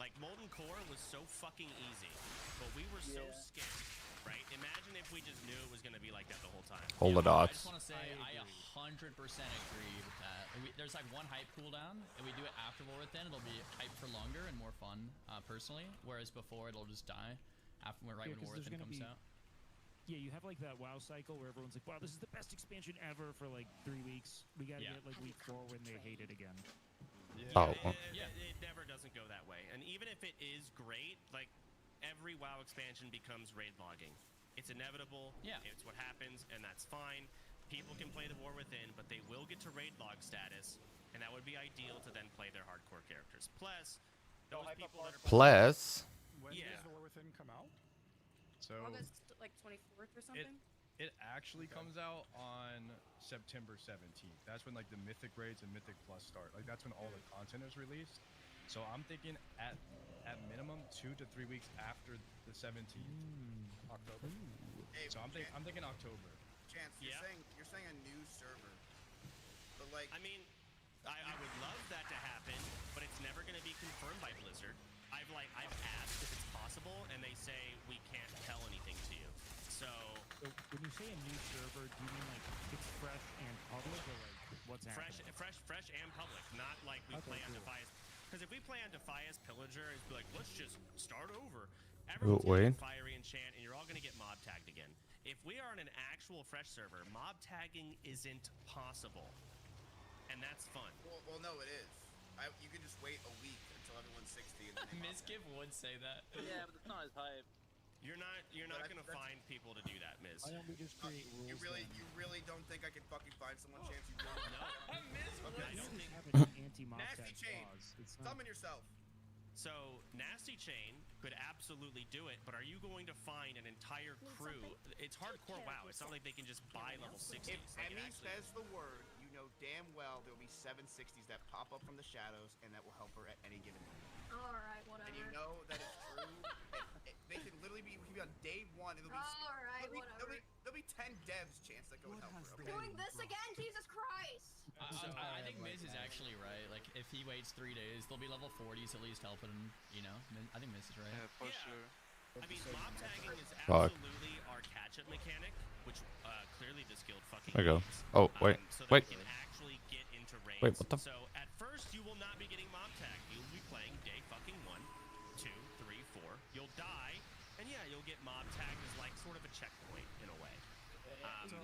Like, Molten Core was so fucking easy, but we were so scared, right? Imagine if we just knew it was going to be like that the whole time. Hold the I dots. just want to say I 100% agree with that. There's like one hype cooldown, and we do it after War Within. It'll be hype for longer and more fun, personally. Whereas before, it'll just die after right when War Within comes out. Yeah, you have like that WoW cycle where everyone's like, "Wow, this is the best expansion ever" for like 3 weeks. We gotta get like week 4 when they hate it again. Oh. It never doesn't go that way. And even if it is great, like every WoW expansion becomes raid logging. It's inevitable. Yeah. It's what happens, and that's fine. People can play the War Within, but they will get to raid log status, and that would be ideal to then play their hardcore characters. Plus, those people that are Plus. When does War Within come out? So August like 24th or something. It actually comes out on September 17th. That's when like the Mythic raids and Mythic Plus start. Like that's when all the content is released. So I'm thinking at minimum 2 to 3 weeks after the 17th. October. Hey, So I'm thinking October. Chance, you're saying a new server, but like, I mean, I would love that to happen, but it's never going to be confirmed by Blizzard. I've asked if it's possible, and they say we can't tell anything to you. So when you say a new server, do you mean like it's fresh and public, or like what's happening? fresh and public, not like we play on Defias. Because if we play on Defias Pillager, it'd be like, let's just start over. Everyone's gonna get Fiery Enchant, and you're all gonna get mob tagged again. If we are on an actual fresh server, mob tagging isn't possible, and that's fun. Well, no, it is. You can just wait a week until everyone's 60. And then Mizgiv would say that. Yeah, but it's not as hype. You're not gonna find people to do that, Miz. Why don't we just create rules? You really don't think I can fucking find someone, Chance? You really No. Okay. I don't think. Anti-mob Nasty tag Chain. clause. It's not. Summon yourself. So Nasty Chain could absolutely do it, but are you going to find an entire crew? It's hardcore WoW. It's not like they can just buy level 60s. If Like, Emmy says the word, you know damn well there will be 760s that pop up from the shadows, and that will help her at any given moment. Alright, whatever. And you know that it's true. They can literally be on day 1, and Alright, whatever. there'll be 10 devs, Chance, that go and help her. Okay? Doing this again? Jesus Christ! I think Miz is actually right. Like, if he waits 3 days, they'll be level 40s at least helping him, you know? I think Miz is right. Yeah, for sure. I mean, mob tagging is absolutely our catch-up mechanic, which clearly this guild fucking There you go. needs, Oh, wait. so that Wait. we can actually get into raids. Wait, what the? So, at first, you will not be getting mob tagged. You'll be playing day fucking 1, 2, 3, 4. You'll die, and yeah, you'll get mob tagged as like sort of a checkpoint in a way. So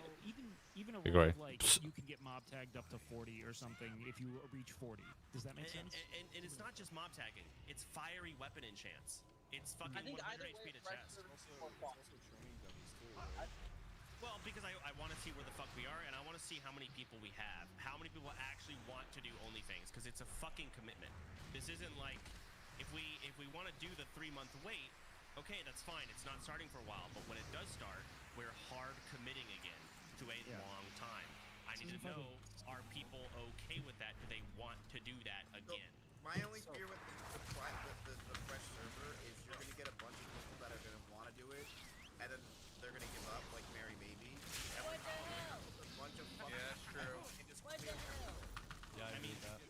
even a Agree. rule like you can get mob tagged up to 40 or something if you reach 40. Does that make sense? And it's not just mob tagging. It's fiery weapon enchants. It's fucking 100 HP to chest. Well, because I want to see where the fuck we are, and I want to see how many people we have. How many people actually want to do OnlyFans, because it's a fucking commitment. This isn't like, if we want to do the 3-month wait, okay, that's fine. It's not starting for a while, but when it does start, we're hard committing again to a long time. I need to know, are people okay with that? Do they want to do that again? So, my only fear with the fresh server is you're going to get a bunch of people that are going to want to do it, and then they're going to give up, like Mary Maybe. What the hell? A bunch of fucking that's true. and just What the clear hell? Yeah, I mean that.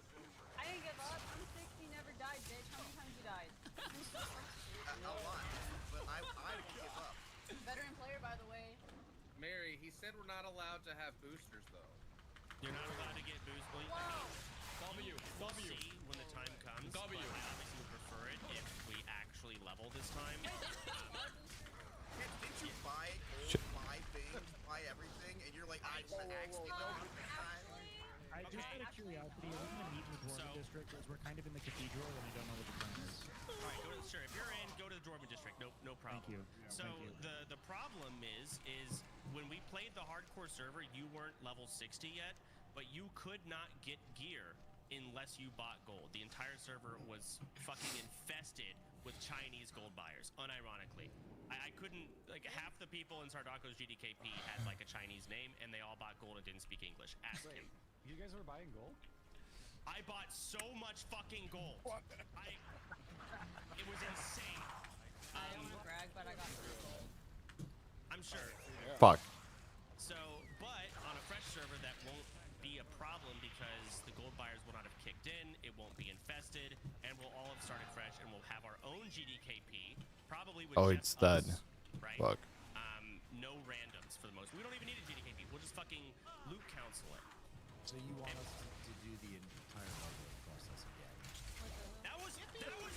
I didn't give up. I'm 60, never died, bitch. How many times you died? a lot, but I would give up. Veteran player, by the way. Mary, he said we're not allowed to have boosters though. You're not allowed to get boost. Well, we'll see when the time comes. But I obviously would prefer it if we actually level this time. Didn't you buy gold, buy things, buy everything, and you're like, I want to actually go this time? I just out of curiosity, are we going to meet in the Dwarven District? Because we're kind of in the cathedral and I don't know what the plan is. Alright, sure. If you're in, go to the Dwarven District. No problem. Thank you. So the problem is when we played the hardcore server, you weren't level 60 yet, but you could not get gear unless you bought gold. The entire server was fucking infested with Chinese gold buyers, unironically. I couldn't, like, half the people in Sardako's GDKP had like a Chinese name, and they all bought gold and didn't speak English. Ask him. You guys were buying gold? I bought so much fucking gold. It was insane. I don't want to brag, but I got free gold. I'm sure. Fuck. So, but on a fresh server, that won't be a problem because the gold buyers will not have kicked in, it won't be infested, and we'll all have started fresh, and we'll have our own GDKP, probably with It's dead. right? Fuck. No randoms for the most. We don't even need a GDKP. We'll just fucking loot council it. So you want us to do the entire leveling process again? That was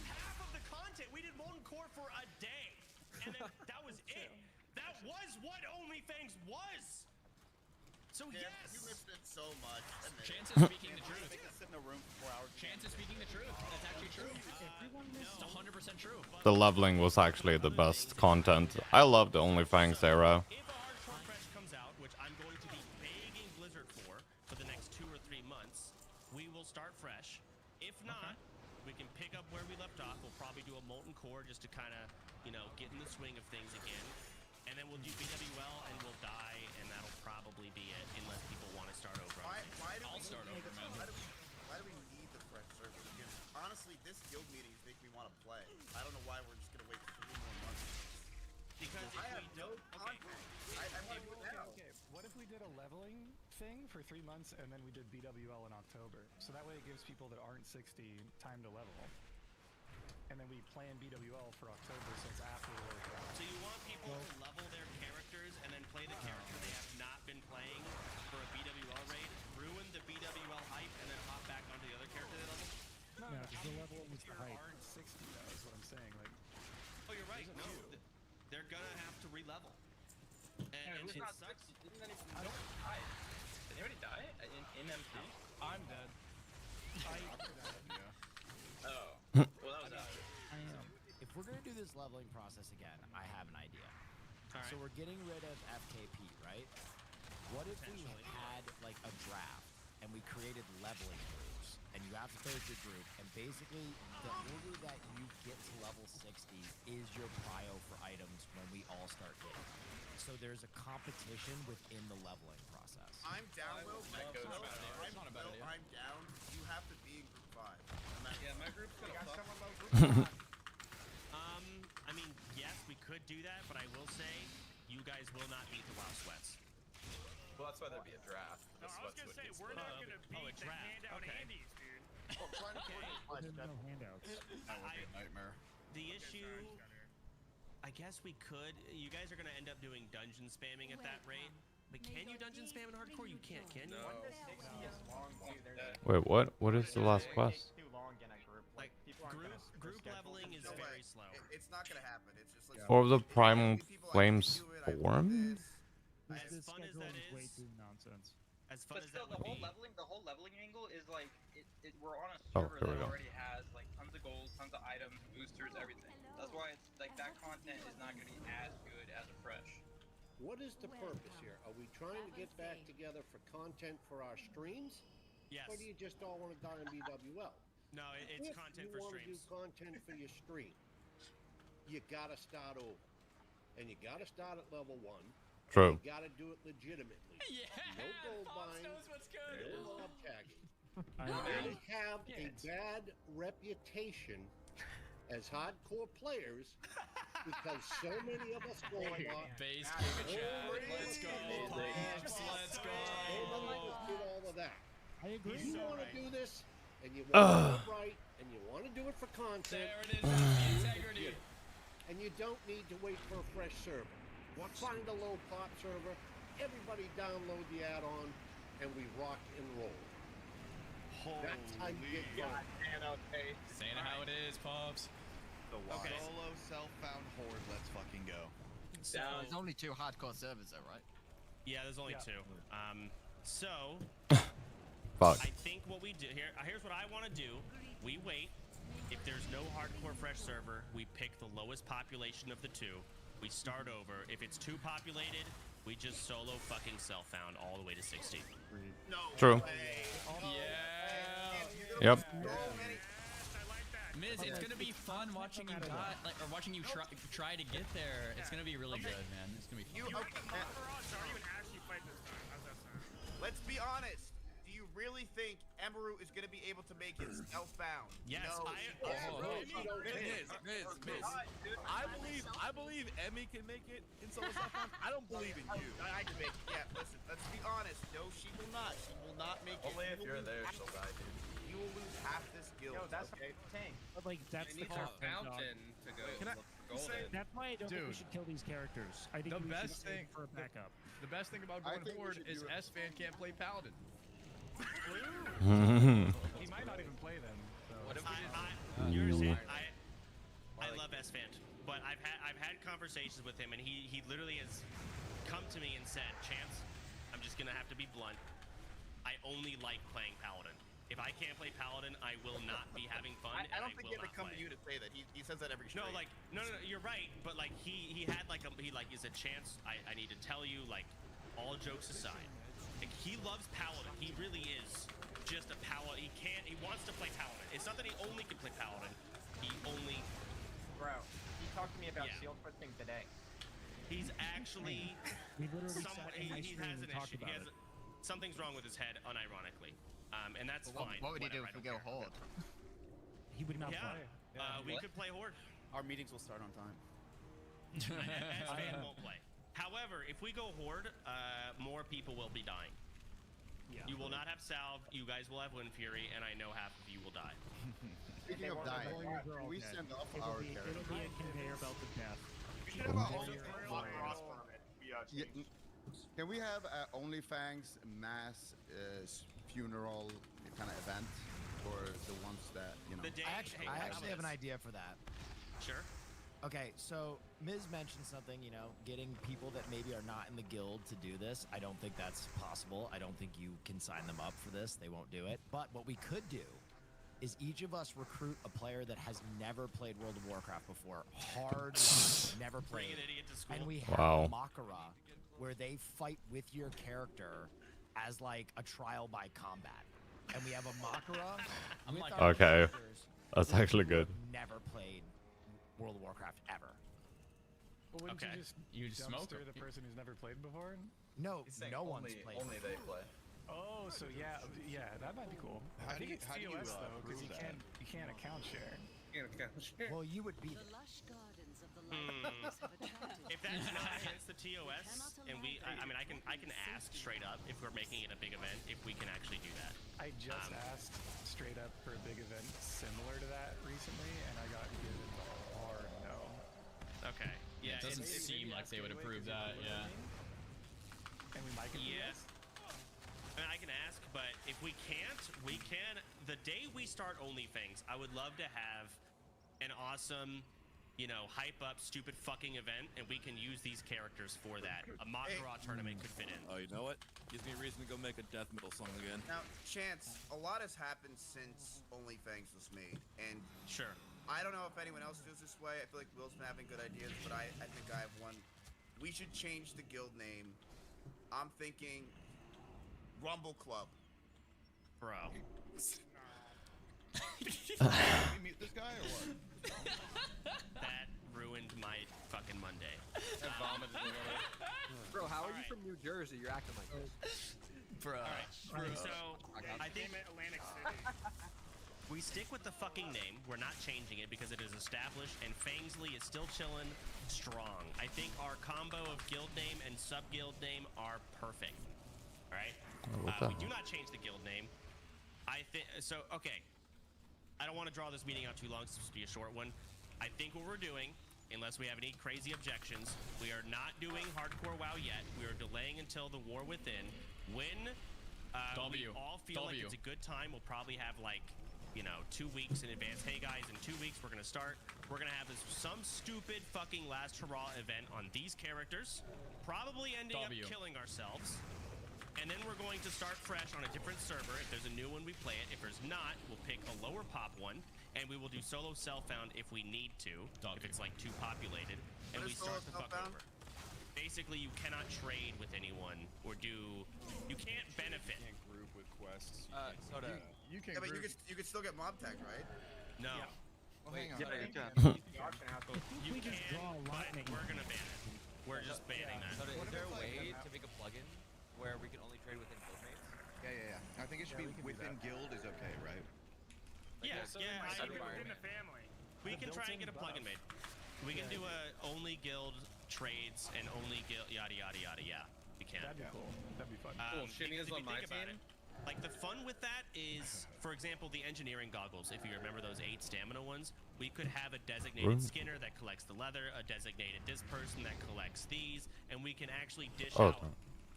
half of the content. We did molten core for a day, and then that was it. That was what OnlyFans was. So Yeah, yes. you missed it so much. Admit it. Chance is speaking the truth. Make us sit in a room for 4 hours. Chance is speaking the truth. That's actually true. It's 100% true. The leveling was actually the best content. I love the OnlyFans era. If a hardcore fresh comes out, which I'm going to be begging Blizzard for the next 2 or 3 months, we will start fresh. If not, we can pick up where we left off. We'll probably do a molten core just to kind of, you know, get in the swing of things again. And then we'll do BWL and we'll die, and that'll probably be it, unless people want to start over. Why do I'll we start need over, man. Why do we need the fresh server? Because honestly, this guild meetings make me want to play. I don't know why we're just gonna wait 3 more months. Because I have no content. I want to do it now. Okay, what if we did a leveling thing for 3 months and then we did BWL in October? So that way it gives people that aren't 60 time to level. And then we plan BWL for October, so it's after the Warcraft. So you want people to level their characters and then play the character they have not been playing for a BWL raid, ruin the BWL hype, and then hop back onto the other character they level? No, because the leveling is the hype. Aren't 60 though, is what I'm saying. Like, Oh, you're right. No, they're gonna have to re-level. And it sucks. Didn't anybody die? Did anybody die in MP? I'm dead. Oh. Well, that was after. If we're gonna do this leveling process again, I have an idea. All right. So we're getting rid of FKP, right? What if we had like a draft and we created leveling groups, and you have to pick your group, and basically the order that you get to level 60 is your prio for items when we all start getting them. So there's a competition within the leveling process. I'm down, Will. idea. I'm down. You have to be in group 5. Yeah, my group's gonna fuck. I mean, yes, we could do that, but I will say, you guys will not beat the WoW Sweats. Well, that's why there'd be a draft. No, I was gonna say we're not gonna beat the handout Andes, dude. There's no handouts. That would be a nightmare. The issue, I guess we could. You guys are gonna end up doing dungeon spamming at that rate. But can you dungeon spam in hardcore? You can't, can you? No. 60 is long too. Wait, what? What is the last quest? Too long in a group. Like, group leveling is very slow. It's not gonna happen. It's just like. Or the Primal Flames form? As fun as that is, way too nonsense. as fun But as still, that would be. the whole leveling angle is like, we're on a Oh, server here we that go. already has like tons of gold, tons of items, boosters, everything. That's why it's like that content is not gonna be as good as a fresh. What is the purpose here? Are we trying to get back together for content for our streams? Yes. Or do you just all want to die in BWL? No, it's If content you for want to do streams. content for your stream, you gotta start over. And you gotta start at level 1. True. You gotta do it legitimately. Yeah, No gold Pops buying, knows what's good. no mob tagging. I We have a bad reputation as hardcore players because so many of us go off. Base Giga Chat. Let's go, Pops. Let's go. So many of us did all of that. I agree. If you want to do this, and you want to do it right, and you want to do it for content, There it is. That's the integrity. and you don't need to wait for a fresh server. Find a low pop server, everybody download the add-on, and we rock and roll. That's how you get going. Saying it how it is, Pops. Okay. Solo self-found horde. Let's fucking go. So, There's only 2 hardcore servers though, right? yeah, there's only 2. So, Fuck. I think what we do here, here's what I want to do. We wait. If there's no hardcore fresh server, we pick the lowest population of the 2. We start over. If it's too populated, we just solo fucking self-found all the way to 60. No. True. Yeah. Yep. Miz, it's gonna be fun watching you die, like, or watching you try to get there. It's gonna be really good, man. It's gonna be fun. You can actually fight this time. How's that sound? Let's be honest. Do you really think Emeru is gonna be able to make it self-found? Yes, No. Miz. I believe Emmy can make it in solo self-found. I don't believe in you. I can make it. Yeah, listen. Let's be honest. No, she will not. She will not make it. Only if you're there, she'll die, dude. You will lose half this guild. Yo, that's okay. tank. But like that's We the need a tough thing, dog. fountain to go Can I- look for gold in. That's why I don't think we Dude, should kill these characters. I think the we best should save thing- for a backup. The best thing about going horde is S-Fan can't play Paladin. He might not even play then. So. What if we just... You're saying, I love best fan, but I've had conversations with him, and he literally has come to me and said, Chance, I'm just gonna have to be blunt. I only like playing Paladin. If I can't play Paladin, I will not be having fun. I don't think he had to come to you to say that. He says that every stream. No, like no, you're right. But like he had like he said, Chance, I need to tell you, like, all jokes aside, like, he loves Paladin. He really is just a Paladin. He wants to play Paladin. It's not that he only can play Paladin. He only. Bro, he talked to me about Seal Twisting today. He's actually. We literally sat in my He stream has and an talked issue. about it. Something's wrong with his head, unironically, and that's What, fine. what would he do whatever, if we go Horde? He would not Yeah, play. we could play Horde. Our meetings will start on time. Fan won't play. However, if we go Horde, more people will be dying. Yeah. You will not have Salve, you guys will have Wind Fury, and I know half of you will die. Speaking of dying, can we send off our character? It'll be a conveyor belt of death. We should have our own cross permit. Can we have OnlyFans mass funeral kind of event for the ones that, you know? I actually have an idea for that. Sure. Okay, so Miz mentioned something, you know, getting people that maybe are not in the guild to do this. I don't think that's possible. I don't think you can sign them up for this. They won't do it. But what we could do is each of us recruit a player that has never played World of Warcraft before. Hard, never played. Bring an idiot to school. And we have a Makara where they fight with your character as like a trial by combat. And we have a Makara with our Okay. characters That's who actually good. have never played World of Warcraft ever. But wouldn't you just dumpster the person who's never played before? No, no one's played. Only they play. Oh, so yeah, that might be cool. I think it's TOS though, because you can't account share. Well, you would be. If that's not against the TOS, and I mean, I can ask straight up if we're making it a big event, if we can actually do that. I just asked straight up for a big event similar to that recently, and I got given a hard no. Okay. Yeah, it doesn't seem like they would approve that. Yeah. And we might get Yes. I mean, I can ask, but if we can't, we can. The day we start OnlyFans, I would love to have an awesome, you know, hype up stupid fucking event, and we can use these characters for that. A Makara tournament could fit in. Oh, you know what? Gives me a reason to go make a death metal song again. Now, Chance, a lot has happened since OnlyFans was made, and sure, I don't know if anyone else feels this way. I feel like Will's been having good ideas, but I think I have one. We should change the guild name. I'm thinking Rumble Club. Bro. We meet this guy or what? That ruined my fucking Monday. Bro, how are you from New Jersey? You're acting like this. Bro. Alright, so I think Atlantic City. we stick with the fucking name. We're not changing it because it is established, and Fangsley is still chilling strong. I think our combo of guild name and sub-guild name are perfect. Alright? We do not change the guild name. I think so. Okay. I don't want to draw this meeting out too long. This will be a short one. I think what we're doing, unless we have any crazy objections, we are not doing hardcore WoW yet. We are delaying until the War Within. When we all feel like it's a good time, we'll probably have, like, you know, 2 weeks in advance. Hey guys, in 2 weeks we're gonna start. We're gonna have some stupid fucking last hurrah event on these characters, probably ending up killing ourselves. And then we're going to start fresh on a different server. If there's a new one, we play it. If there's not, we'll pick a lower pop one, and we will do solo self-found if we need to, if it's like too populated, and we start the fuck over. Basically, you cannot trade with anyone or you can't benefit. You can't group with quests. You can. Yeah, but you can still get mob tagged, right? No. Yeah. Well, hang on. You can, but we're gonna ban it. We're just banning that. So is there a way to make a plugin where we can only trade within guildmates? Yeah. I think it should be within guild is okay, right? Yeah, Within the family. We can try and get a plugin made. We can do a only guild trades and only guild yada yada yada. Yeah, we can. That'd be cool. That'd be fun. Cool. Shinny is on my team. Like, the fun with that is, for example, the engineering goggles. If you remember those 8 stamina ones, we could have a designated skinner that collects the leather, a designated this person that collects these, and we can actually dish out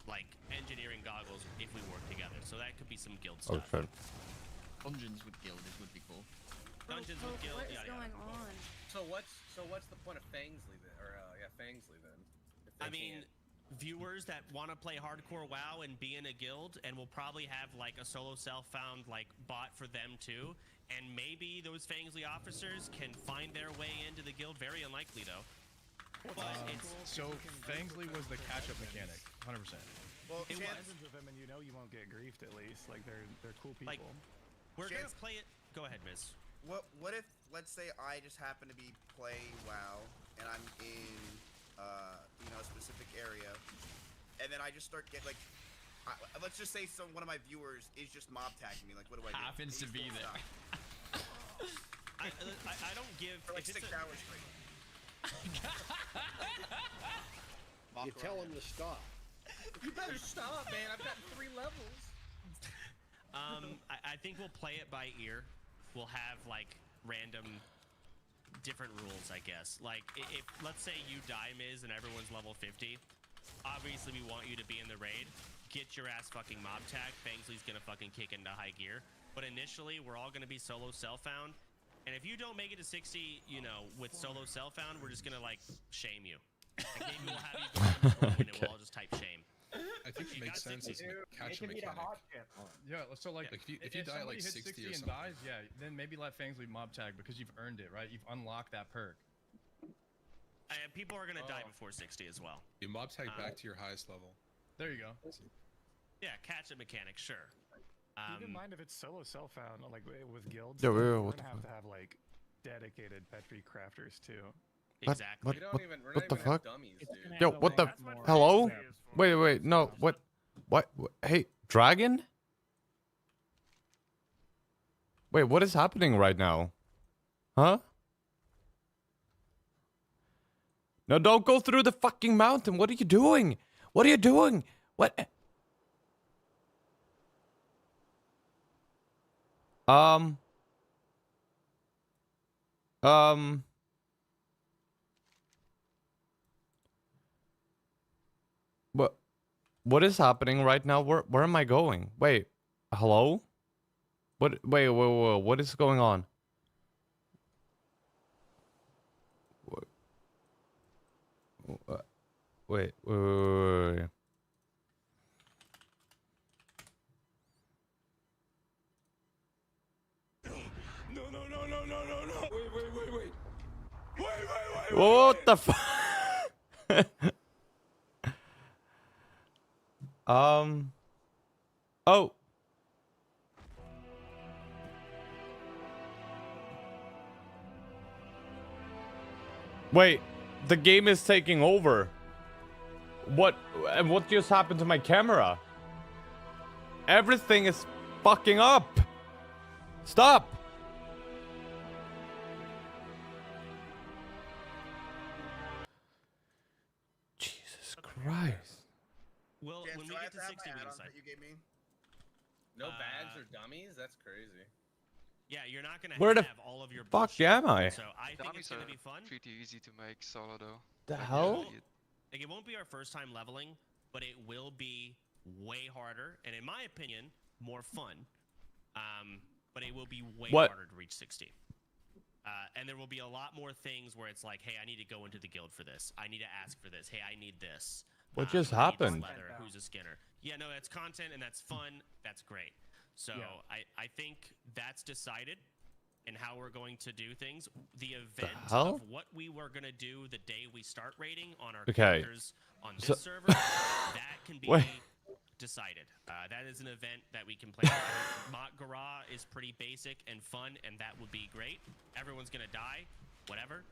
like engineering goggles if we work together. So that could be some guild stuff. Dungeons with guild would be cool. Dungeons with guild. What is going on? So what's the point of Fangsley then? Or Fangsley then? If they I mean, can't? viewers that want to play hardcore WoW and be in a guild, and will probably have like a solo self-found like bot for them too. And maybe those Fangsley officers can find their way into the guild. Very unlikely though. But it's So Fangsley was the catch-up mechanic, 100%. Well, it chances of them, and you know you won't get griefed at least. Like they're cool people. Like, we're gonna play it. Go ahead, Miz. What if, let's say, I just happen to be playing WoW and I'm in a specific area, and then I just start let's just say one of my viewers is just mob tagging me. Like, what do I do? Happens to be there. I don't give for like 6 hours straight. You tell him to stop. You better stop, man. I've gotten 3 levels. I think we'll play it by ear. We'll have like random different rules, I guess. Like if let's say you die, Miz, and everyone's level 50, obviously we want you to be in the raid. Get your ass fucking mob tag. Fangsley's gonna fucking kick into high gear. But initially, we're all gonna be solo self-found. And if you don't make it to 60, with solo self-found, we're just gonna like shame you. Like maybe we'll have you go in the room and we'll all just type shame. I think it makes sense as a catch mechanic. Yeah, so like if you die at like 60 or and something. dies, yeah, then maybe let Fangsley mob tag because you've earned it, right? You've unlocked that perk. And people are gonna die before 60 as well. You mob tag back to your highest level. There you go. Yeah, catch a mechanic, sure. Keep in mind if it's solo self-found, like with guilds, Yeah, we're what gonna the have to have like dedicated petri crafters too. Exactly. What the fuck? Dummies, dude. Yo, what the? Hello? Wait, no, what? Hey, dragon? Wait, what is happening right now? Huh? No, don't go through the fucking mountain. What are you doing? What are you doing? What? What is happening right now? Where am I going? Wait, hello? Wait, what is going on? Wait. No. Wait. What the fuck? Oh. Wait, the game is taking over. What just happened to my camera? Everything is fucking up. Stop. Jesus Christ. Well, Chance, when do we I get have to have 60, my we add-ons decide. that you gave me? No bags or dummies? That's crazy. Yeah, you're not gonna Where the have all of your fuck bullshit. am I? So I think it's gonna be fun. Pretty easy to make solo though. The Like, hell? Like it won't be our first time leveling, but it will be way harder, and in my opinion, more fun. But it will be way harder to reach 60. And there will be a lot more things where it's like, hey, I need to go into the guild for this. I need to ask for this. Hey, I need this. What just I need this happened? leather. Who's a skinner? Yeah, no, that's content and that's fun. That's great. So I think that's decided and how we're going to do things. The event hell? of what we were going to do the day we start raiding on our Okay. characters on this So- server, that can be Wait. decided. That is an event that we can play. Mont Gara is pretty basic and fun, and that would be great. Everyone's going to die, whatever.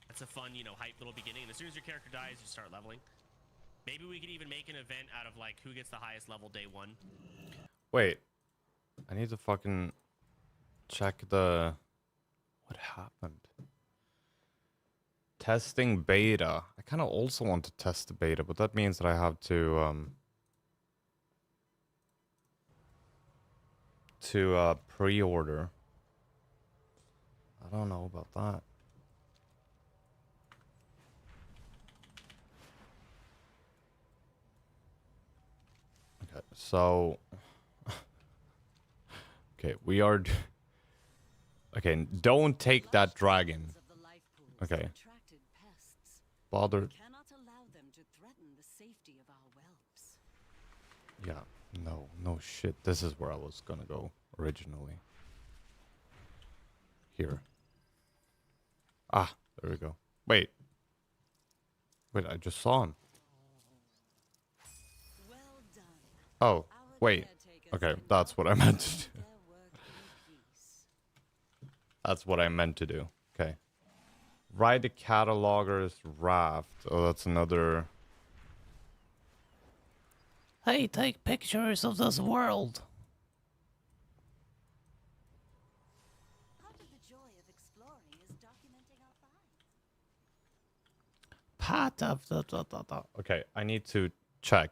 That's a fun, hype little beginning. And as soon as your character dies, you start leveling. Maybe we could even make an event out of like who gets the highest level day one. Wait. I need to fucking check the... What happened? Testing beta. I kind of also want to test the beta, but that means that I have to pre-order. I don't know about that. Okay, so... Okay, we are... Okay, don't take that dragon. Okay. Bother. Cannot allow them to threaten the safety of our whelps. Yeah, no shit. This is where I was gonna go originally. Here. Ah, there we go. Wait, I just saw him. Oh, wait. Okay, that's what I meant to do. That's what I meant to do. Okay. Ride the cataloger's raft. Oh, that's another... Hey, take pictures of this world. Part of the joy of exploring is documenting our finds. Part of the... Okay, I need to check.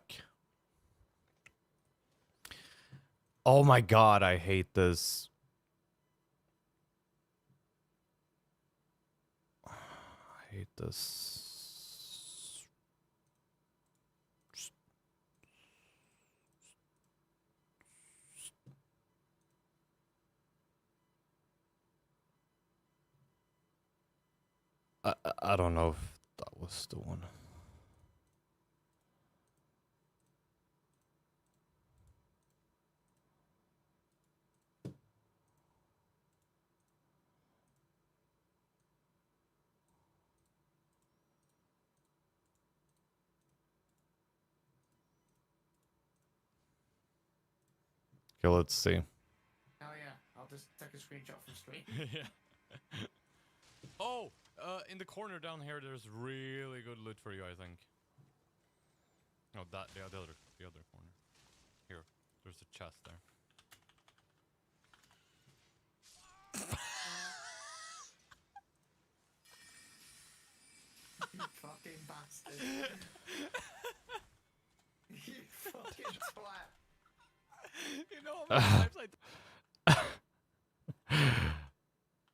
Oh my god, I hate this. I hate this. I don't know if that was the one. Okay, let's see. Oh yeah, I'll just take a screenshot from screen. Yeah. Oh, in the corner down here, there's really good loot for you, I think. No, the other corner. Here, there's a chest there. You fucking bastard. You fucking twat. You know how many times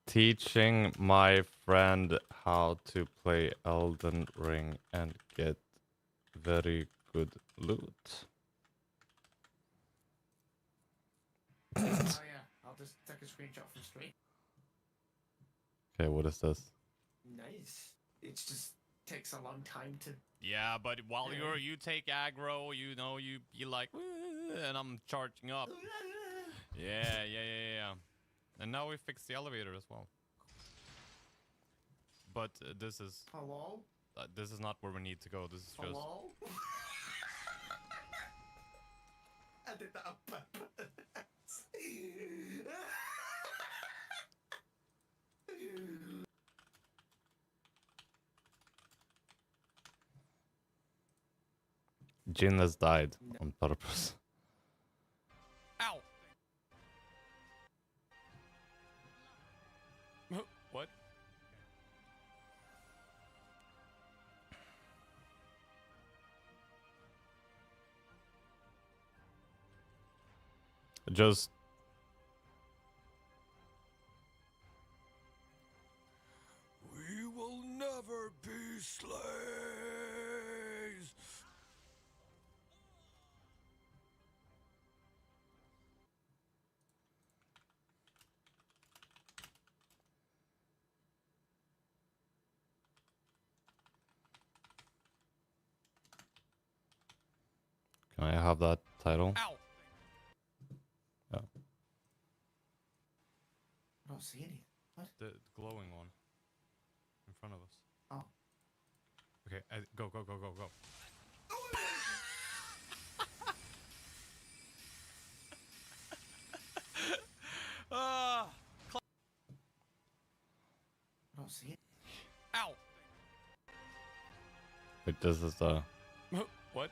Teaching my friend how to play Elden Ring and get very good loot. Oh yeah, I'll just take a screenshot from screen. Okay, what is this? Nice. It just takes a long time to... Yeah, but while you take aggro, you know, you like, and I'm charging up. Yeah. And now we fixed the elevator as well. But this is... Hello? This is not where we need to go. This is just... Hello? I did that on purpose. Jin has died on purpose. Ow! What? Just... We will never be slaves. Can I have that title? Ow! Oh. I don't see any. What? The glowing one. In front of us. Oh. Okay, go. I don't see it. Ow! Wait, this is the... What?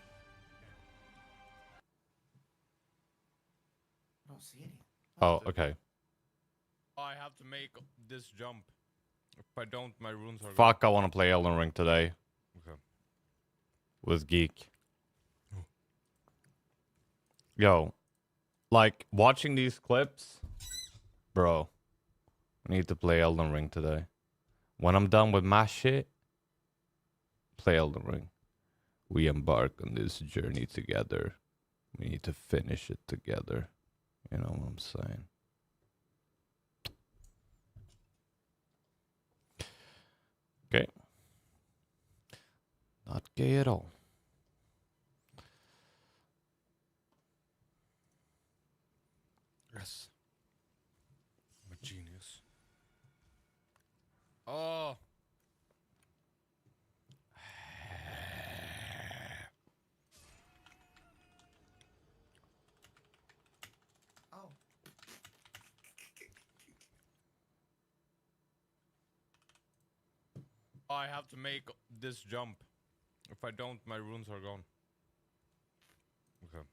I don't see any. Oh, okay. I have to make this jump. If I don't, my runes are... Fuck, I want to play Elden Ring today. Okay. With Geek. Yo. Like, watching these clips... Bro. I need to play Elden Ring today. When I'm done with my shit... Play Elden Ring. We embark on this journey together. We need to finish it together. You know what I'm saying? Okay. Not gay at all. Yes. I'm a genius. Oh. Oh. I have to make this jump. If I don't, my runes are gone. Okay.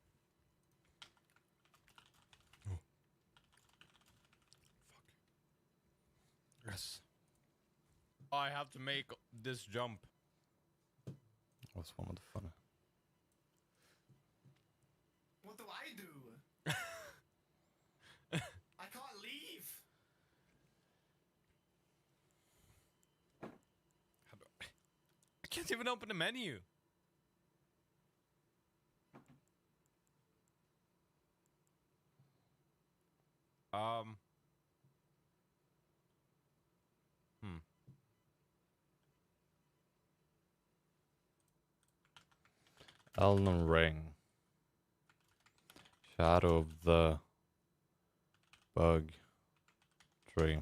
Oh. Fuck. Yes. I have to make this jump. That was one of the fun. What do I do? I can't leave. I can't even open the menu. Elden Ring. Shadow of the Bug Tree.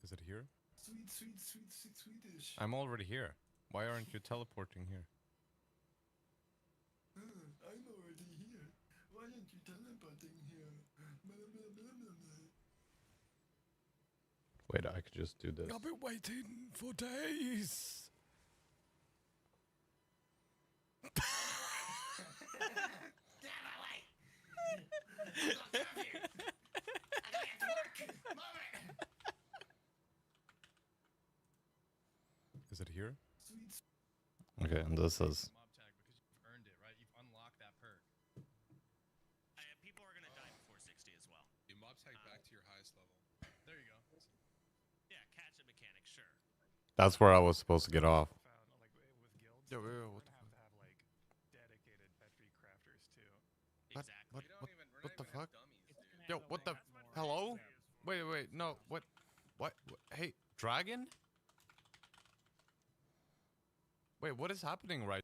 Is it here? Swedish. I'm already here. Why aren't you teleporting here? I'm already here. Why aren't you teleporting here? Wait, I could just do this. I've been waiting for days. Is it here? Okay, and this is. Mob tag because you've earned it, right? You've unlocked that perk. People are gonna die before 60 as well. You mob tag back to your highest level. There you go. Yeah, catch a mechanic, sure. That's where I was supposed to get off. Yo, what we're the gonna have to have like dedicated petri crafters too. Exactly. What the fuck? Yo, what the? Hello? Wait, no, what? Hey, dragon? Wait, what is happening right?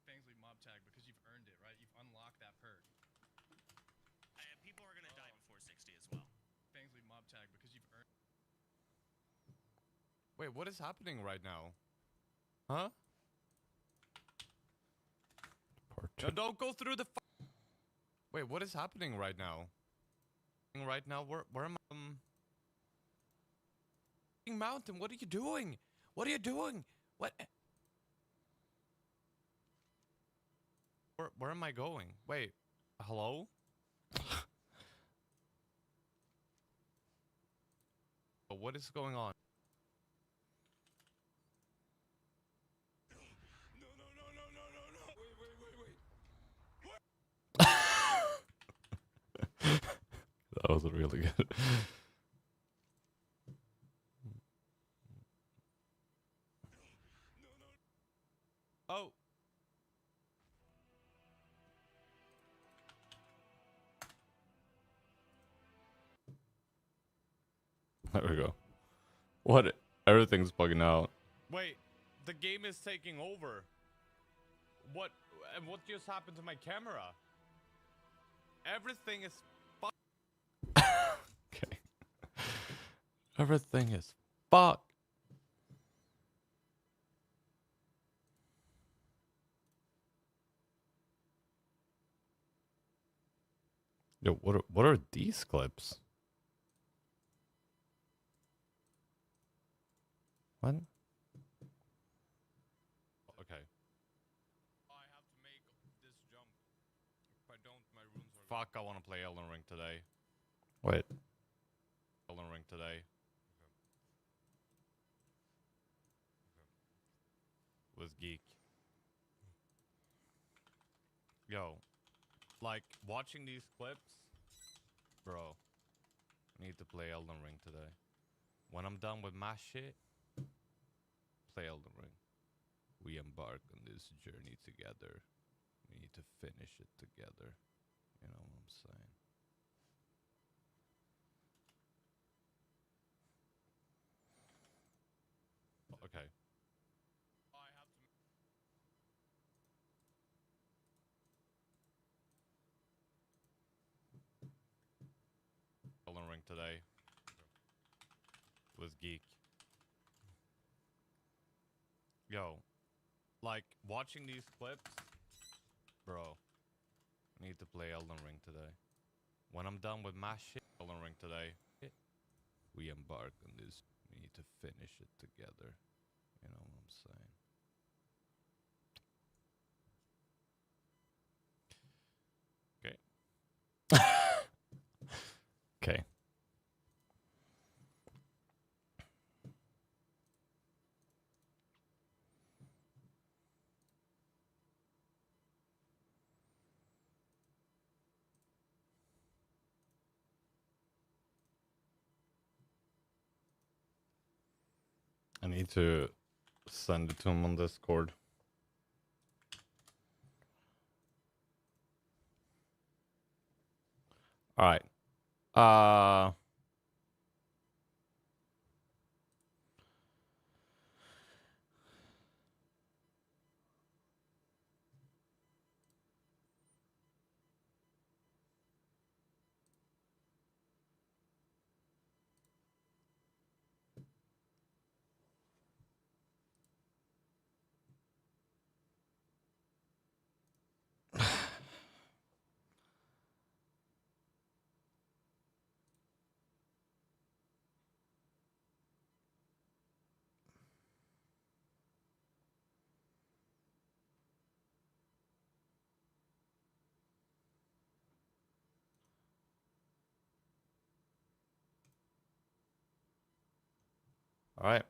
Fangsley mob tag because you've earned it, right? You've unlocked that perk. People are gonna die before 60 as well. Fangsley mob tag because you've earned. Wait, what is happening right now? Huh? No, don't go through the. Wait, what is happening right now? Right now, where am I? Mountain, what are you doing? What are you doing? What? Where am I going? Wait, hello? What is going on? That was really good. Oh. There we go. What? Everything's bugging out. Wait, the game is taking over. What? And what just happened to my camera? Everything is okay. Everything is fucked. Yo, what are these clips? What? Okay. I have to make this jump. If I don't, my runes are. Fuck! I want to play Elden Ring today. Wait. Elden Ring today. Was geek. Yo, like watching these clips, bro. Need to play Elden Ring today. When I'm done with my shit, play Elden Ring. We embark on this journey together. We need to finish it together. You know what I'm saying? Okay. Elden Ring today was geek. Yo, like watching these clips, bro. I need to play Elden Ring today. When I'm done with my shit, Elden Ring today, we embark on this. We need to finish it together. You know what I'm saying? Okay. Okay. I need to send it to him on Discord. All right. All right.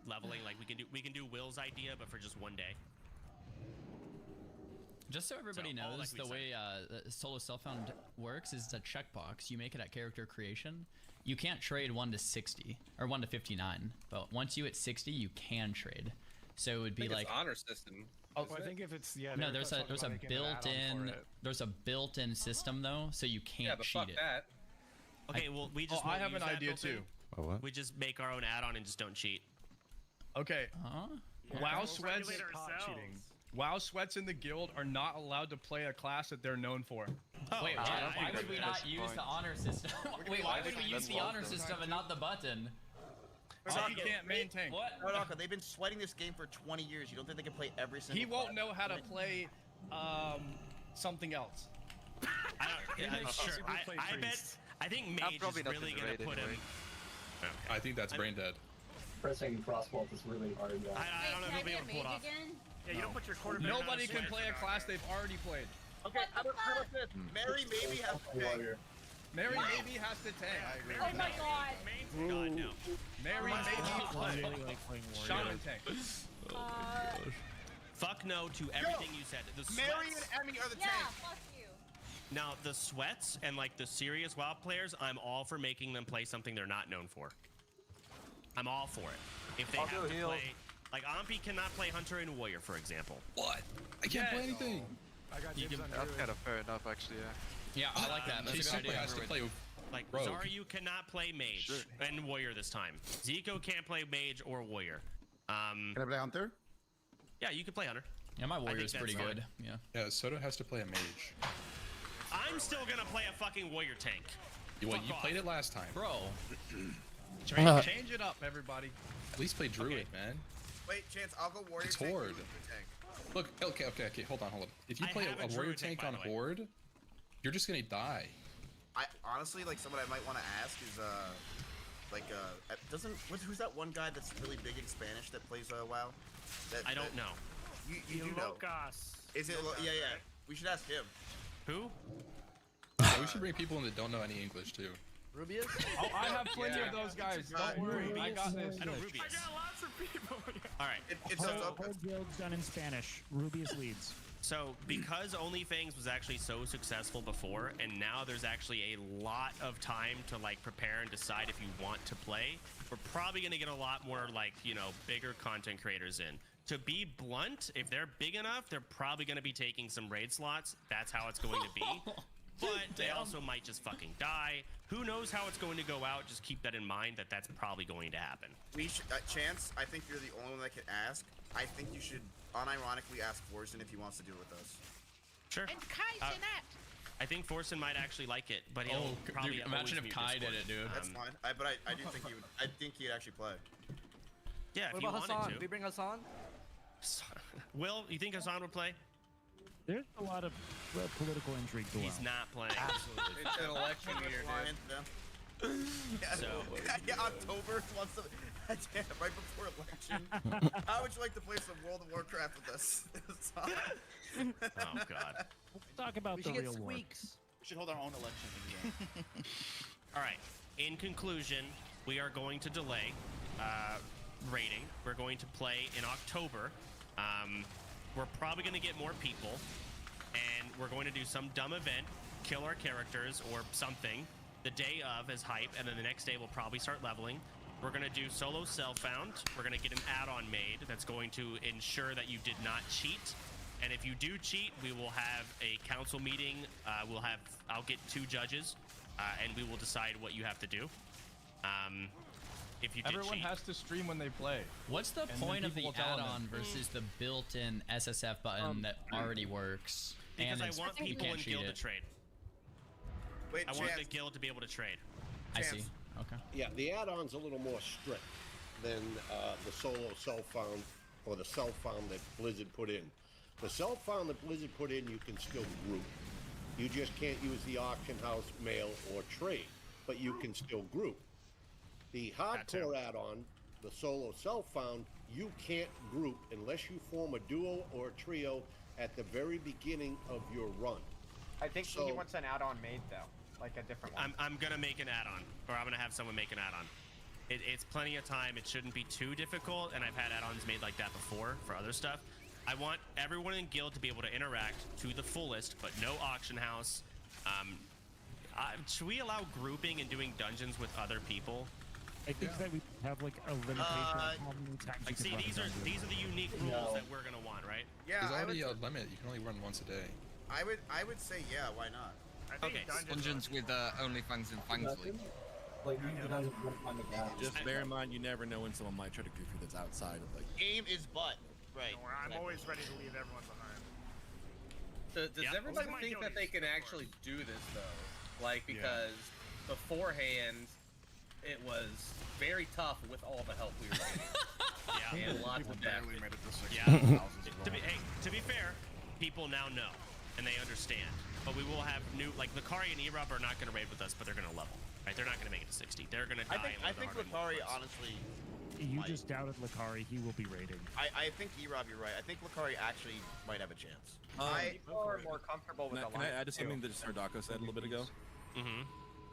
Leveling, like we can do Will's idea, but for just one day. Just so everybody knows, like we the said. way solo self-found works is a checkbox. You make it at character creation. You can't trade 1 to 60 or 1 to 59, but once you hit 60, you can trade. So it would be like honor system. Oh, I think if it's no, there's a built-in system though, so you can't Yeah, but cheat fuck it. that. Okay, well we just. I won't have use an that idea built-in. too. Oh, what? We just make our own add-on and just don't cheat. Okay. Huh? WoW sweats. WoW sweats in the guild are not allowed to play a class that they're known for. Wait, why would we not use the honor system? Wait, why would we use the honor system and not the button? So you can't maintain. What? Naka, they've been sweating this game for 20 years. You don't think they can play every single He won't class? know how to play something else. Sure. I bet. I think Mage is really gonna put him. I think that's brain dead. Pressing crossbolt is really hard. Yeah. I don't know if he'll be able to pull it off. Yeah, you don't put your quarterback. Nobody can play a class they've already played. Okay, how about this? Mary maybe has to tank. Mary maybe has to tank. Oh my god. God, no. Mary maybe play. Shaman tank. Fuck no to everything you said. The sweats, Mary and Emmy are the Yeah, tank. fuck you. now, the sweats and like the serious WoW players, I'm all for making them play something they're not known for. I'm all for it. If they have to play, like Ampi cannot play Hunter and Warrior, for example. What? I can't play anything. I got You dibs can- on That's Druid. kind of fair enough, actually. Yeah. Yeah, I like that. She That's a good simply idea. has to play Like Rogue. Zaryu cannot play Mage and Warrior this time. Zico can't play Mage or Warrior. Can I play Hunter? Yeah, you can play Hunter. Yeah, my warrior's that's pretty fine. good. Yeah. Yeah, Soto has to play a mage. I'm still gonna play a fucking Warrior tank. Well, Fuck you off. played it last time. Bro. Change it up, everybody. At least play Druid, man. Wait, Chance, I'll go Warrior It's tank. Horde. you go tank. Look, okay. Hold on. If you I play have a a warrior Druid tank, tank by on the way. Horde, you're just gonna die. I honestly like someone I might want to ask is who's that one guy that's really big in Spanish that plays WoW? I don't know. You do know. Is it? Yeah. We should ask him. Who? Yeah, we should bring people in that don't know any English too. Rubius? Oh, I have plenty of those guys. Don't worry, I got this. I know Rubius. lots of people. All right. It's Whole guild's done in Spanish. Rubius leads. So because OnlyFans was actually so successful before, and now there's actually a lot of time to like prepare and decide if you want to play, we're probably gonna get a lot more like, you know, bigger content creators in. To be blunt, if they're big enough, they're probably gonna be taking some raid slots. That's how it's going to be. But they also might just fucking die. Who knows how it's going to go out? Just keep that in mind that that's probably going to happen. We should, Chance, I think you're the only one that can ask. I think you should unironically ask Forsen if he wants to do it with us. Sure. And Kai's in it. I think Forsen might actually like it, but he'll probably dude, imagine if always Kai mute did Discord. it, dude. That's fine. But I do think he would. I think he'd actually play. Yeah, if What you about wanted Hassan? to. Did we bring Hassan? Will, you think Hassan would play? There's a lot of political intrigue going on. He's not playing. Absolutely. It's an election year, dude. So yeah, October once the, right before election. How would you like to play some World of Warcraft with us? Oh God. Let's talk about We the should get real war. squeaks. We should hold our own election again. All right. In conclusion, we are going to delay rating. We're going to play in October. We're probably going to get more people, and we're going to do some dumb event, kill our characters or something the day of as hype, and then the next day we'll probably start leveling. We're going to do solo self-found. We're going to get an add-on made that's going to ensure that you did not cheat. And if you do cheat, we will have a council meeting. I'll get 2 judges, and we will decide what you have to do. If you did Everyone cheat. has to stream when they play. What's the And then point of the people will tell them. add-on versus the built-in SSF button that already works? Because and I it's- want you people can't in cheat guild to it. trade. Wait, I want the Chance. guild to be able to trade. I see. Okay. Yeah, the add-on's a little more strict than the solo self-found or the self-found that Blizzard put in. The self-found that Blizzard put in, you can still group. You just can't use the auction house, mail, or trade, but you can still group. The hardcore add-on, the solo self-found, you can't group unless you form a duo or a trio at the very beginning of your run. I think he wants an add-on made though, like a different one. I'm gonna make an add-on, or I'm gonna have someone make an add-on. It's plenty of time. It shouldn't be too difficult, and I've had add-ons made like that before for other stuff. I want everyone in guild to be able to interact to the fullest, but no auction house. Should we allow grouping and doing dungeons with other people? I think that we have like a limitation of how many times Like, you see, can run these a are dungeon. the unique rules that we're gonna want, right? Yeah, There's I already would, a limit. You can only run once a day. I would say yeah. Why not? Okay. Dungeons with OnlyFans and Fangsley. Like, you guys are on the ground. Just bear in mind, you never know when someone might try to goof you that's outside of like. Aim is butt. Right. I'm always ready to leave everyone behind. Does everybody think that they can actually do this though? Like, because beforehand, it was very tough with all the help we were getting. And lots of death. Barely made it to 6,000 Yeah. as well. To be fair, people now know and they understand. But we will have new, like Lakari and Erub are not going to raid with us, but they're going to level. Right? They're not going to make it to 60. They're going to die. I think Lakari honestly. You just doubted Lakari. He will be raiding. I think Erub, you're right. I think Lakari actually might have a chance. People are more comfortable with Can I add to something that Sardako said a little bit ago? Mm-hmm.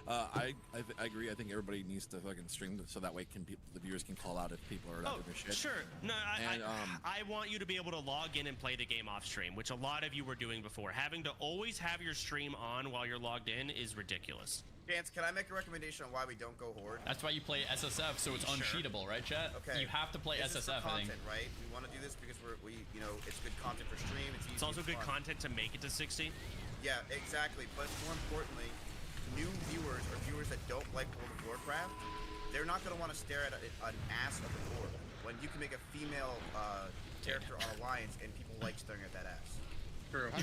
I agree. I think everybody needs to fucking stream so that way the viewers can call out if people are not doing their shit. Sure. No, And, I want you to be able to log in and play the game off stream, which a lot of you were doing before. Having to always have your stream on while you're logged in is ridiculous. Chance, can I make a recommendation on why we don't go Horde? That's why you play SSF, so it's uncheatable, right, chat? Okay. You have to play This is for SSF, I think. content, right? We want to do this because you know, it's good content for stream. It's easy. It's also good fun. content to make it to 60. Yeah, exactly. But more importantly, new viewers or viewers that don't like World of Warcraft, they're not going to want to stare at an ass of a dwarf when you can make a female character on Alliance and people like staring at that ass. True.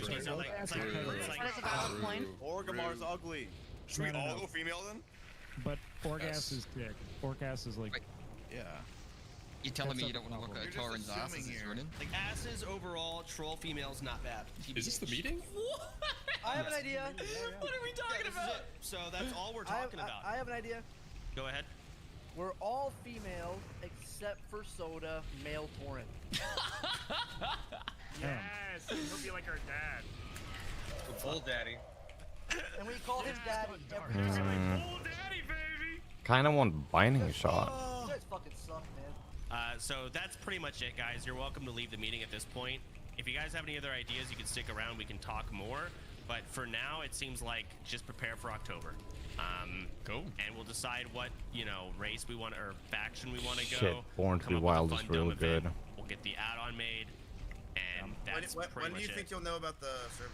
Orgrimmar's ugly. Should we all go female then? But Orgas is sick. Orgas is like. Yeah. You telling me you don't want to look at a Tauren's ass as it's running? Like asses overall, troll females not bad. Is this the meeting? I have an idea. What are we talking about? So that's all we're talking about. I have an idea. Go ahead. We're all female except for Soda, male Tauren. Yes, he'll be like our dad. Bull daddy. And we call him daddy every time. Bull daddy, baby. Kind of want binding shot. You guys fucking suck, man. So that's pretty much it, guys. You're welcome to leave the meeting at this point. If you guys have any other ideas, you can stick around. We can talk more. But for now, it seems like just prepare for October. Cool. And we'll decide what, you know, race we want or faction we want to go. Shit, Born to be Wild is real good. We'll get the add-on made, and that's when pretty do much you it. think you'll know about the server?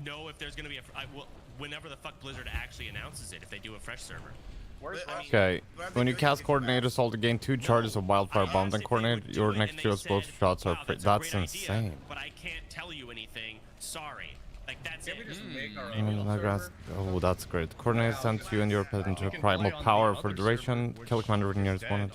Know if there's going to be whenever the fuck Blizzard actually announces it, if they do a fresh server. Okay, when you cast Coordinate Assault to gain 2 charges of Wildfire Bomb, then Coordinate your next 2 explosive shots are free. That's insane. But I can't tell you anything. Sorry. Like, that's it. Oh, that's great. Coordinate sends you and your pet into primal power for duration. Kill a commander when you're responding.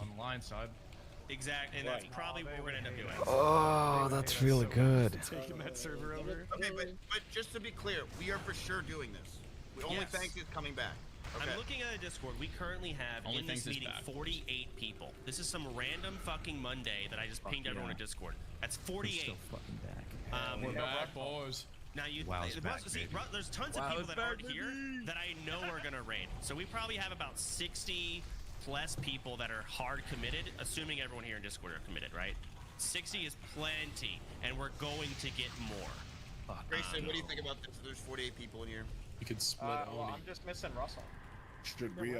Exactly, and that's probably what we're going to end up doing. Oh, that's really good. Taking that server over. Okay, but just to be clear, we are for sure doing this. Only Thanks is coming back. Okay. I'm looking at a Discord. We currently have Only in this Thanks is meeting back. 48 people. This is some random fucking Monday that I just pinged everyone in Discord. That's 48. Still fucking back. We're back, boys. Now you, Wow's back, there's tons of people that aren't here that I know are gonna raid. So we probably have about 60 plus people that are hard committed, assuming everyone here in Discord are committed, right? 60 is plenty, and we're going to get more. Grayson, what do you think about this? There's 48 people in here. You could split well, I'm just missing Russell. Should we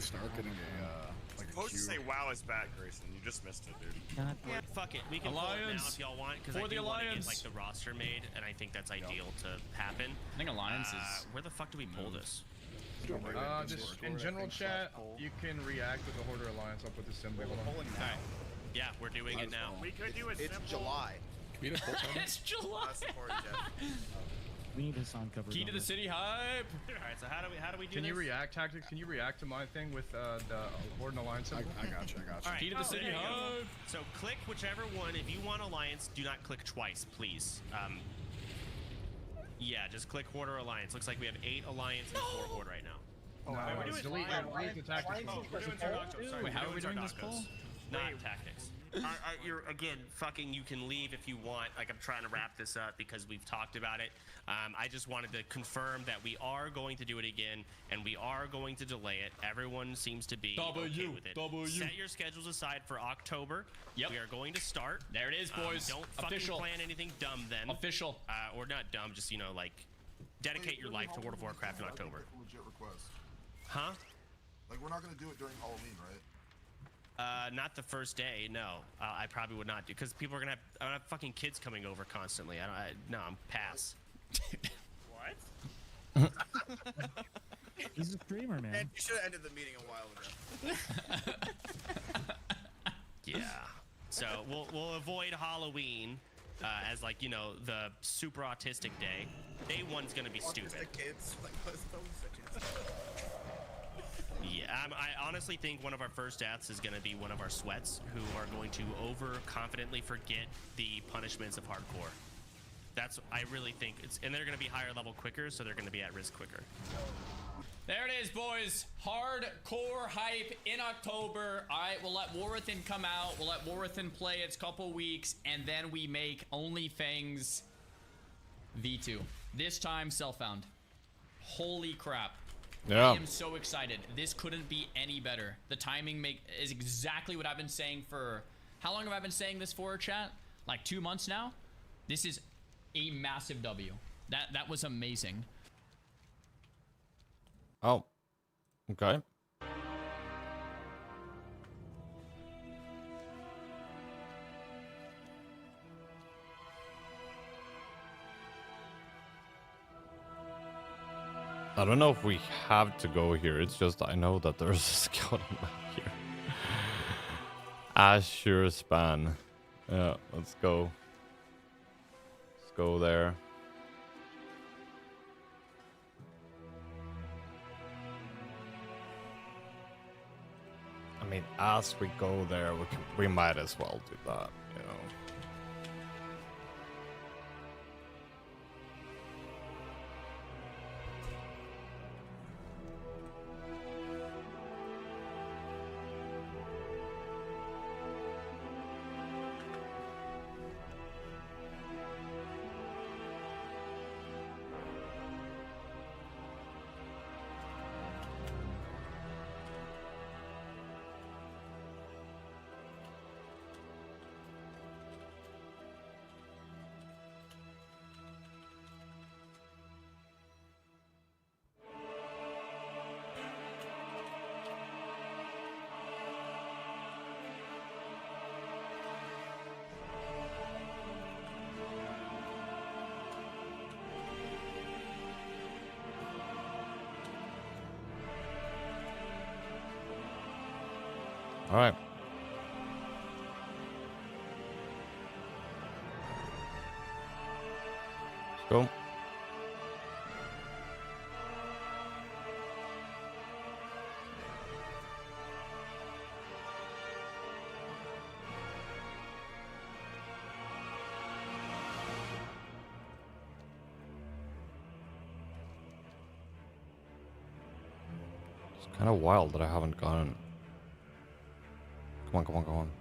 start getting a like supposed to say WoW is back, Grayson. You just missed it, dude. Yeah, fuck it. We can pull it now Alliance. if y'all want, because I do want to get like the roster made, and I think that's ideal to happen. I think Alliance is. Where the fuck do we pull this? Just in general chat, you can react with the Hoarder Alliance. I'll put the symbol on. Alright. Yeah, we're doing it now. We could do it. It's July. It's July. We need his on cover. Key to the city hype. Alright, so how do we do Can this? you react tactics? Can you react to my thing with the Horde Alliance symbol? I got you. All right. Key to the city there you go. hype. So click whichever one. If you want Alliance, do not click twice, please. Yeah, just click Horde or Alliance. Looks like we have 8 Alliance and 4 Horde right now. Oh, no, we're doing delete the tactics. we're doing Sardaukos. Sorry, Wait, how are we doing this Sardaukos. poll? Not tactics. You're again fucking. You can leave if you want. Like I'm trying to wrap this up because we've talked about it. I just wanted to confirm that we are going to do it again, and we are going to delay it. Everyone seems to be okay with it. Set your schedules aside for October. Yep. We are going to start. There it is, boys. Don't fucking Official. plan anything dumb then. Official. Or not dumb. Just like dedicate your life to World of Warcraft in October. Legit request. Huh? Like we're not gonna do it during Halloween, right? Not the first day. No, I probably would not do because people are gonna have fucking kids coming over constantly. No, I'm pass. What? He's a streamer, man. And you should have ended the meeting a while ago. Yeah. So we'll avoid Halloween as the super autistic day. Day one's gonna be stupid. Autistic kids. Like, what's those Yeah, I honestly think one of our first deaths is going to be one of our sweats who are going to overconfidently forget the punishments of hardcore. I really think and they're going to be higher level quicker, so they're going to be at risk quicker. There it is, boys. Hardcore hype in October. All right, we'll let Warwithin come out. We'll let Warwithin play its couple weeks, and then we make OnlyFangs V2. This time, self-found. Holy crap. Yeah. I am so excited. This couldn't be any better. The timing is exactly what I've been saying for... How long have I been saying this for, chat? Like 2 months now? This is a massive W. That was amazing. Oh. Okay. I don't know if we have to go here. It's just I know that there's a skeleton back here. Azure span. Yeah, let's go. Let's go there. I mean, as we go there, we might as well do that, you know. All right. Let's go. It's kind of wild that I haven't gotten. Come on, come on, come on.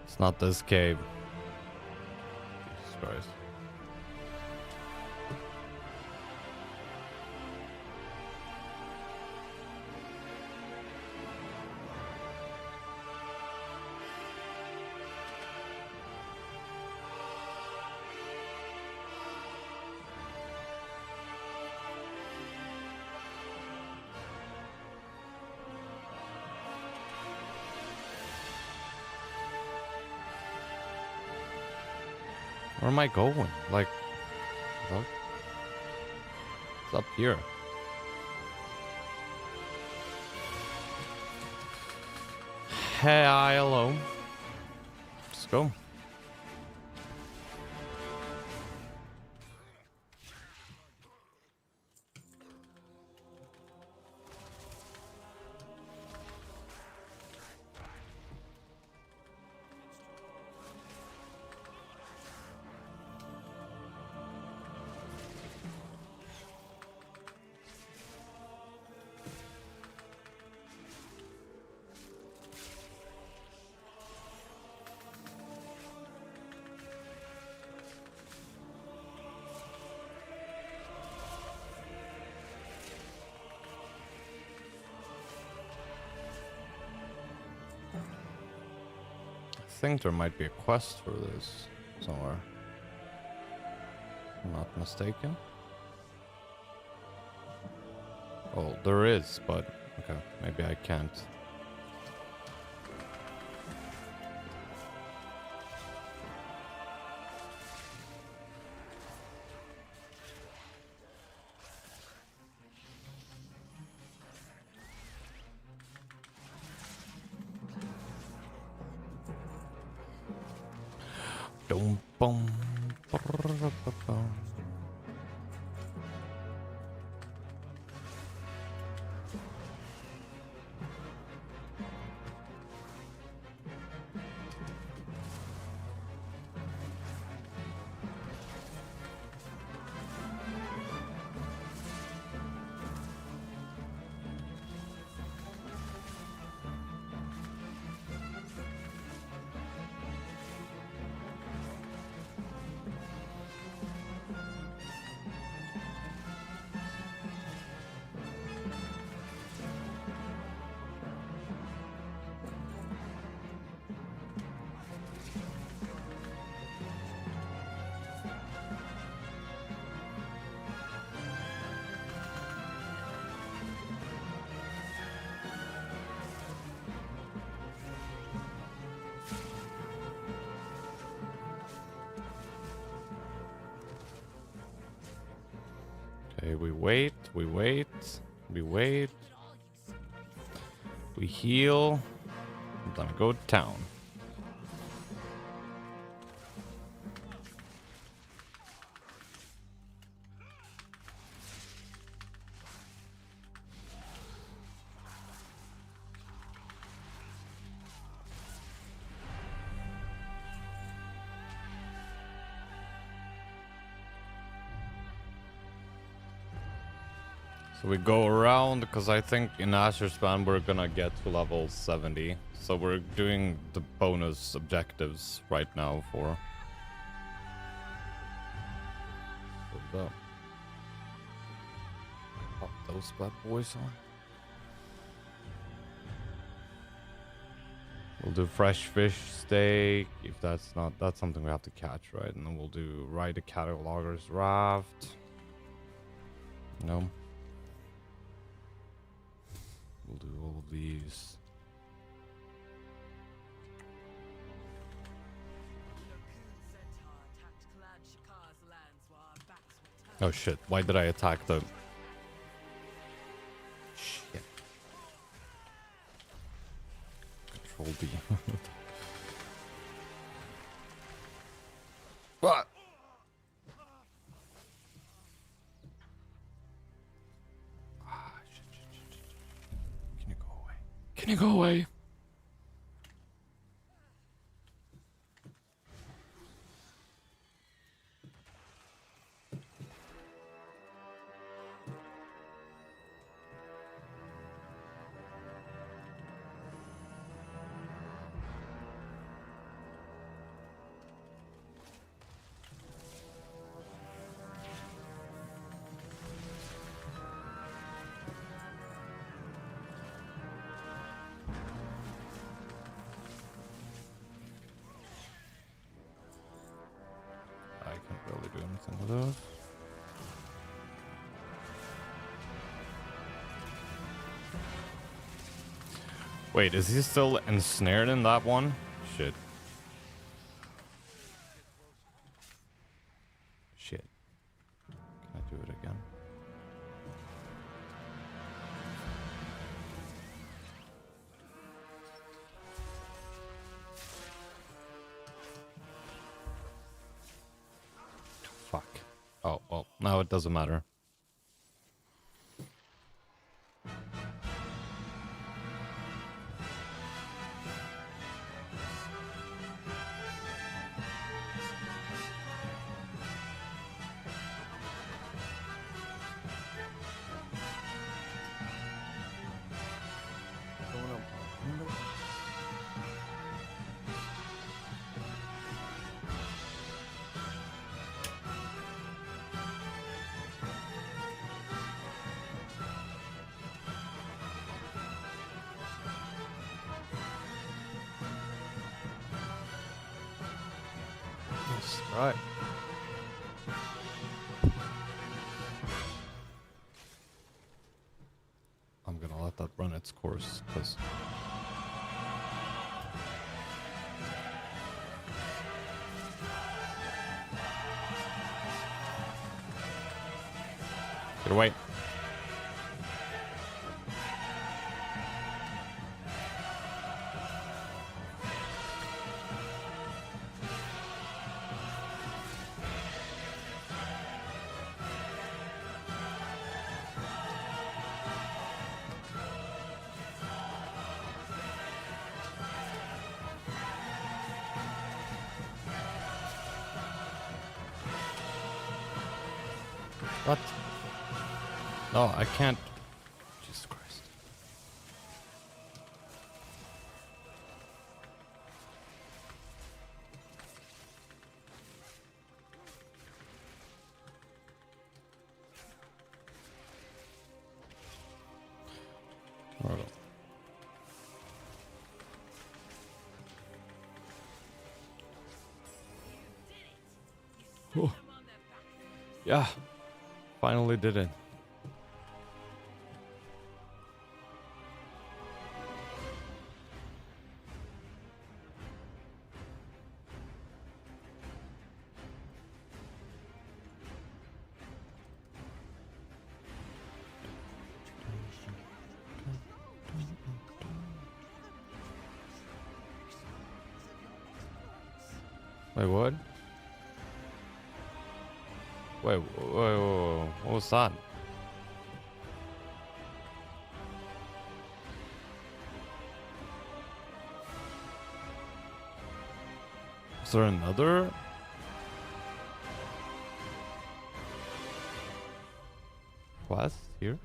It's not this cave. Jesus Christ. Where am I going? Like, what? It's up here. Hey, hello. Let's go. I think there might be a quest for this somewhere. If I'm not mistaken. Oh, there is, but okay, maybe I can't. Dum bum. Okay, we wait, we wait, we wait. We heal. Then go to town. So we go around because I think in Asher Span we're gonna get to level 70. So we're doing the bonus objectives right now for the pop those bad boys on. We'll do fresh fish steak. If that's something we have to catch, right? And then we'll do ride the catalogers raft. No. We'll do all of these. Oh shit, why did I attack them? Shit. Control D. What? Ah, shit. Can you go away? Can you go away? I can't really do anything with those. Wait, is he still ensnared in that one? Shit. Shit. Can I do it again? Fuck. Oh, well, now it doesn't matter. Right. I'm gonna let that run its course, because... Get away. What? No, I can't. Jesus Christ. Alright. Oh. Yeah. Finally did it. Wait, what? Wait, what was that? Is there another? Quest here?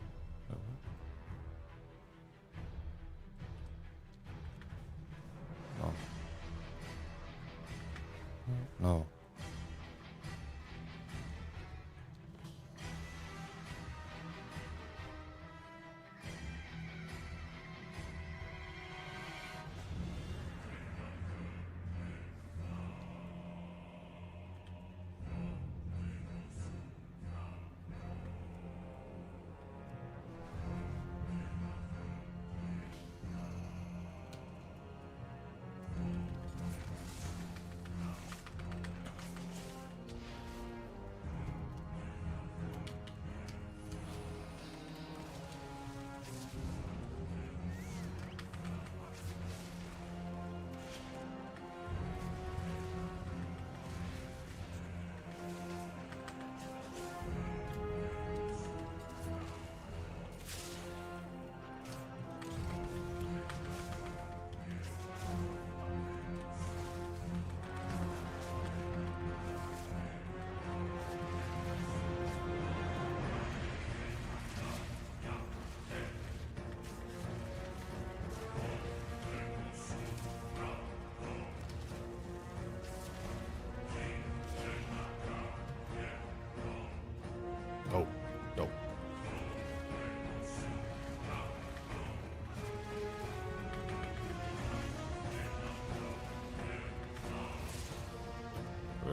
No. No.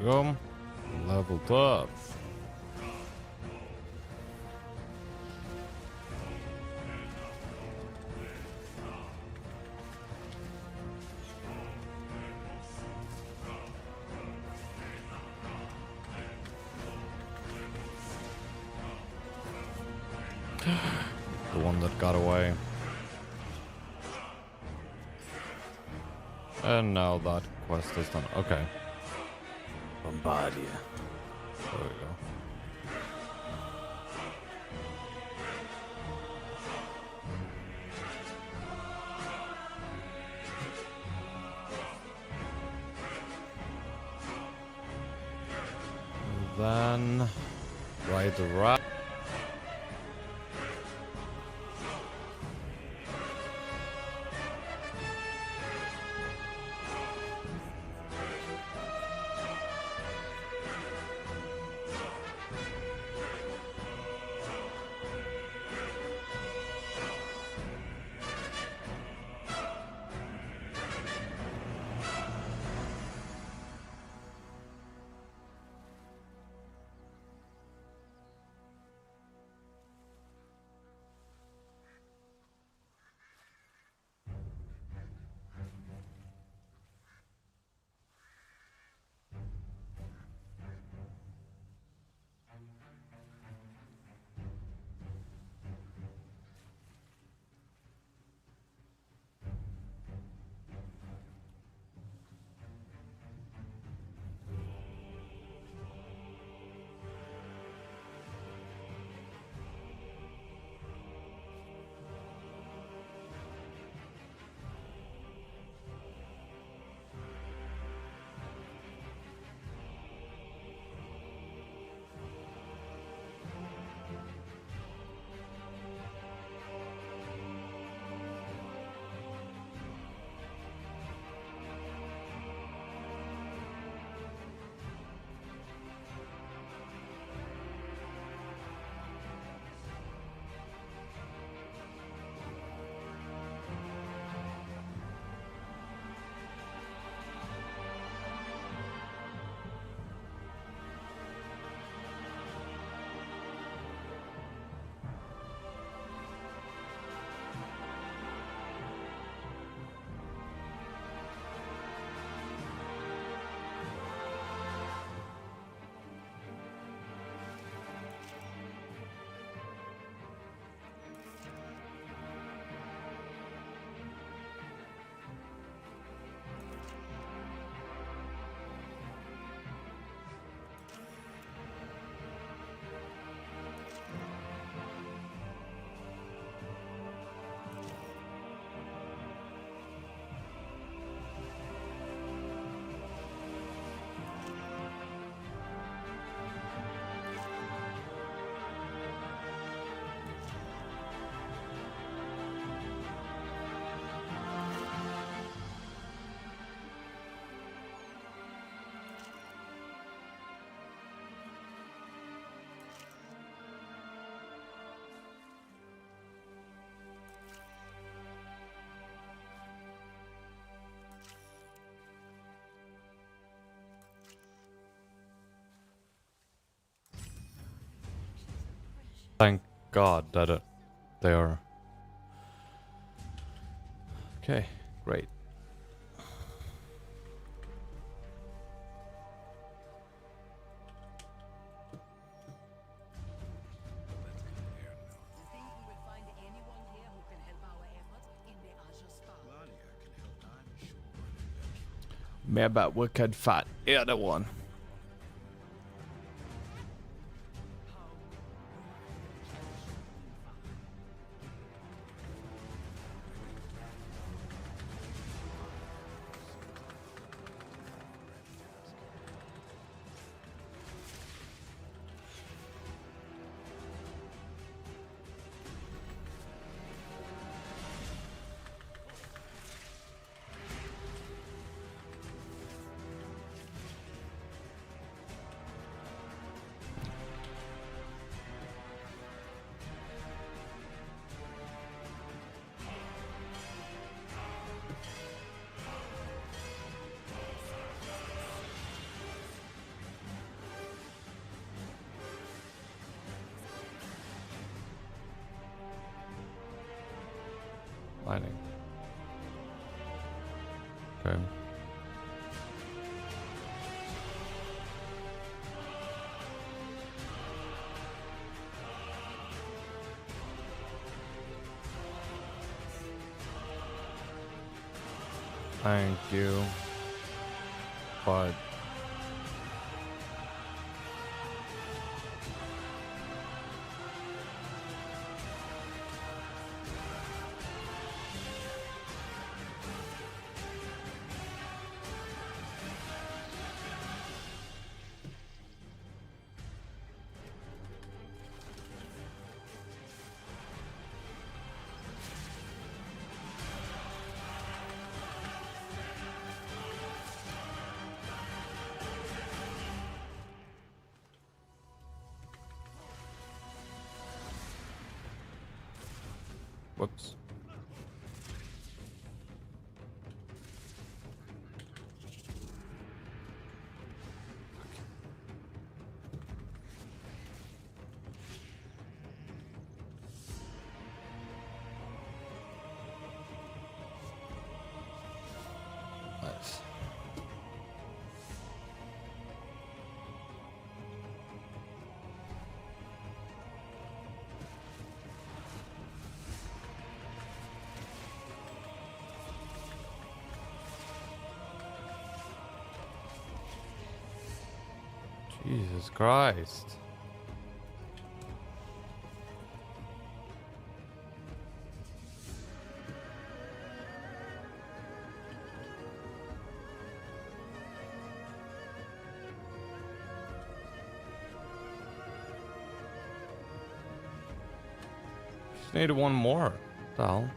we go. Leveled up. The one that got away. And now that quest is done. Okay. Bombardier. There we go. Then right around. Thank God that they are. Okay, great. Maybe we could fight either one. Lightning. Okay. Thank you. But whoops. Nice. Jesus Christ. Just need one more. What the hell?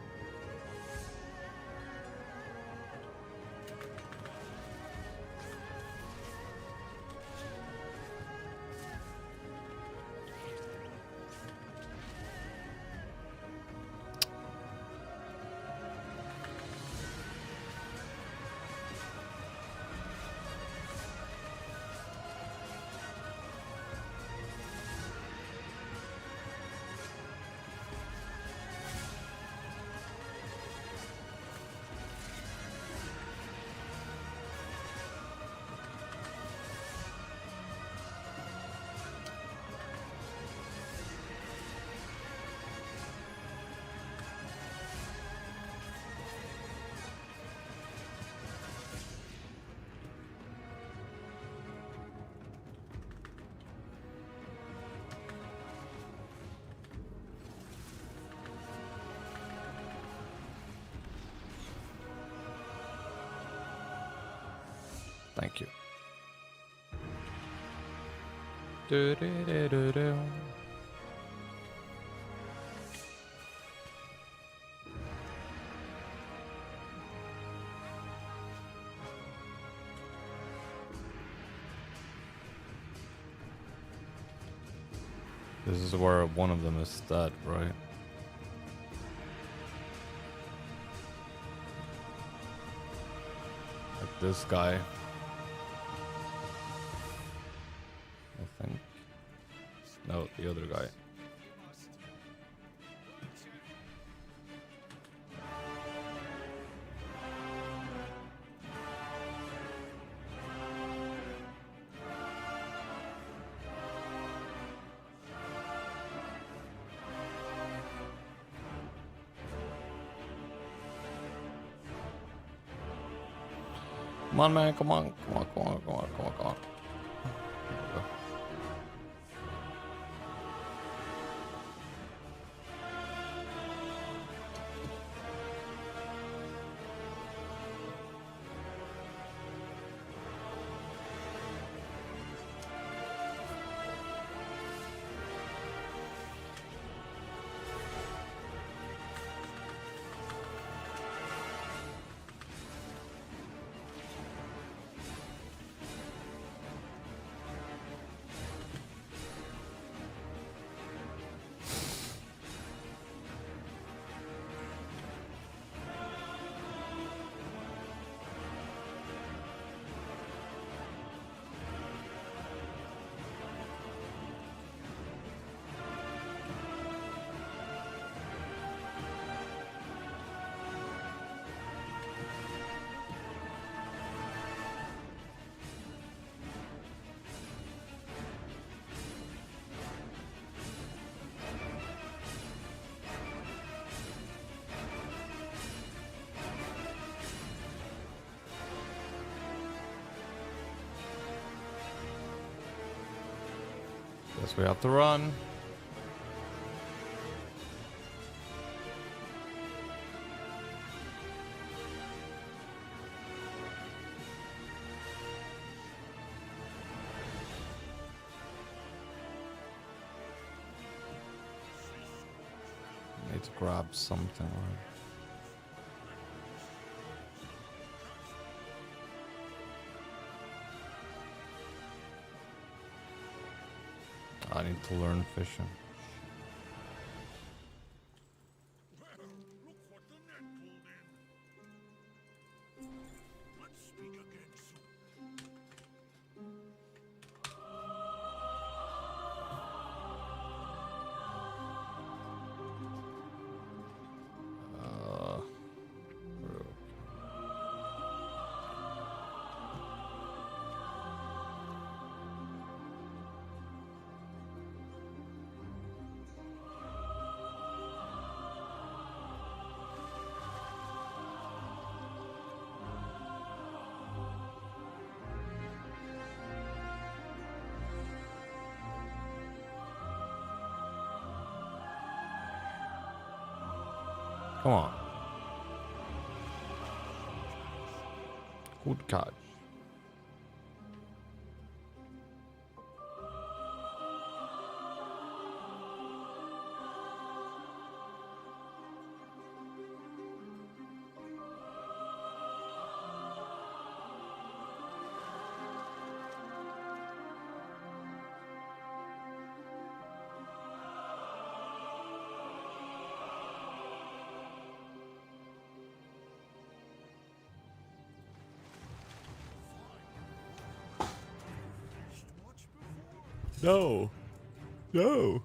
Thank you. Do-do-do-do-do. This is where one of them is stud, right? Like this guy. I think. No, the other guy. Come on, man, come on, come on, come on, come on, come on, come on. There we go. Guess we have to run. Need to grab something. Right? I need to learn fishing. Come on. Good catch. No. No.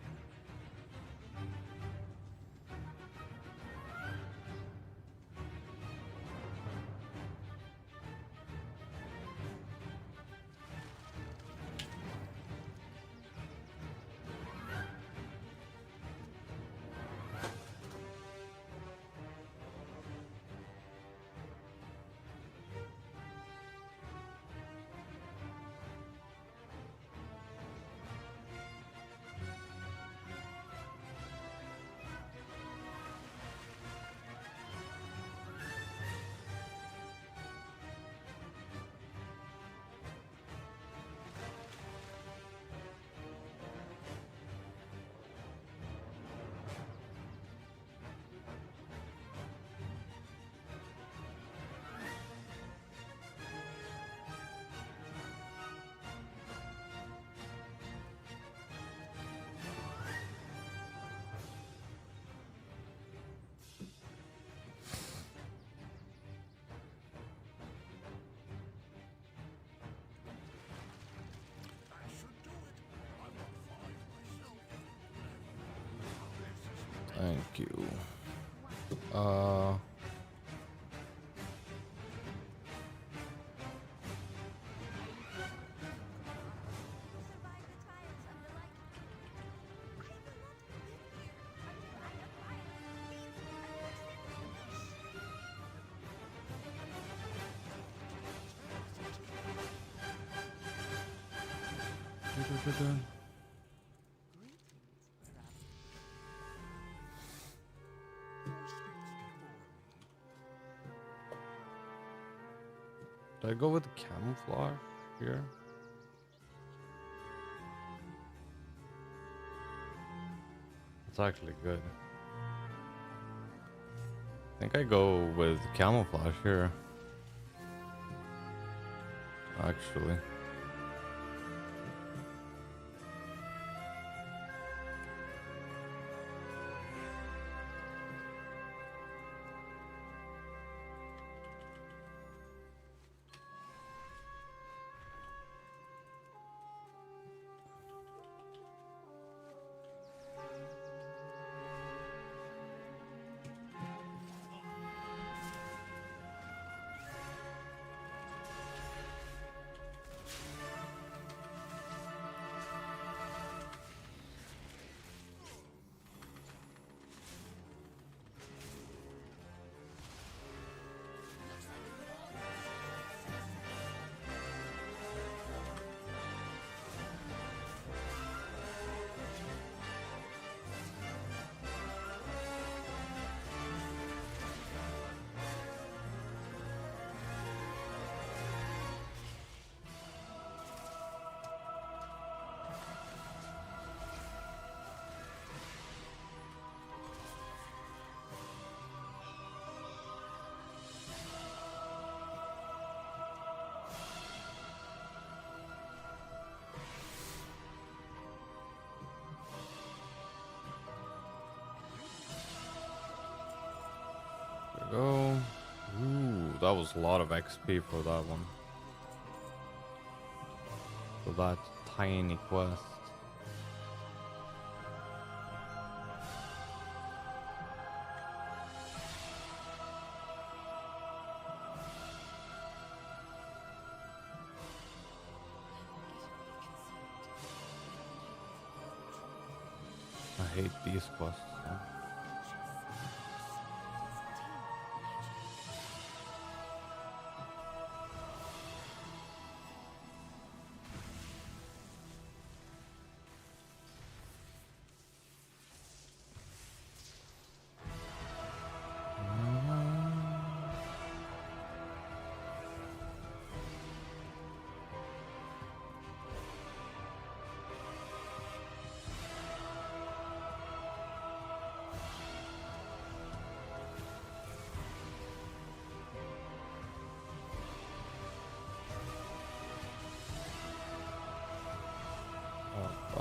Thank you. Do I go with camouflage here? It's actually good. I think I go with camouflage here. Actually. Go. Ooh, that was a lot of XP for that one. For that tiny quest. I hate these quests. Huh?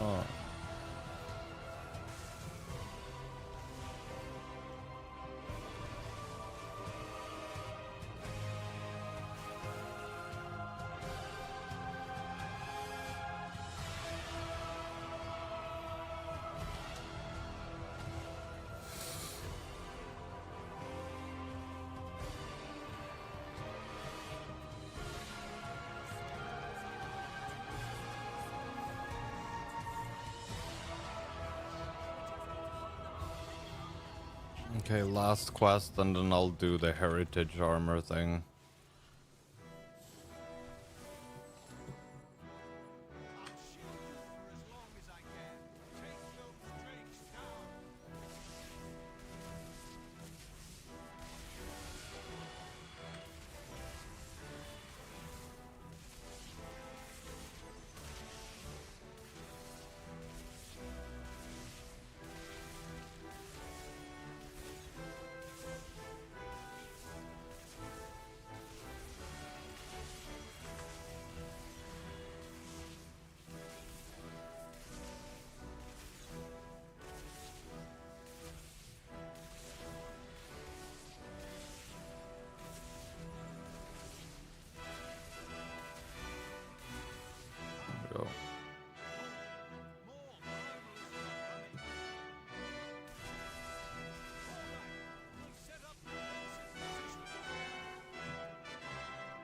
Oh. Okay, last quest, and then I'll do the heritage armor thing. Go.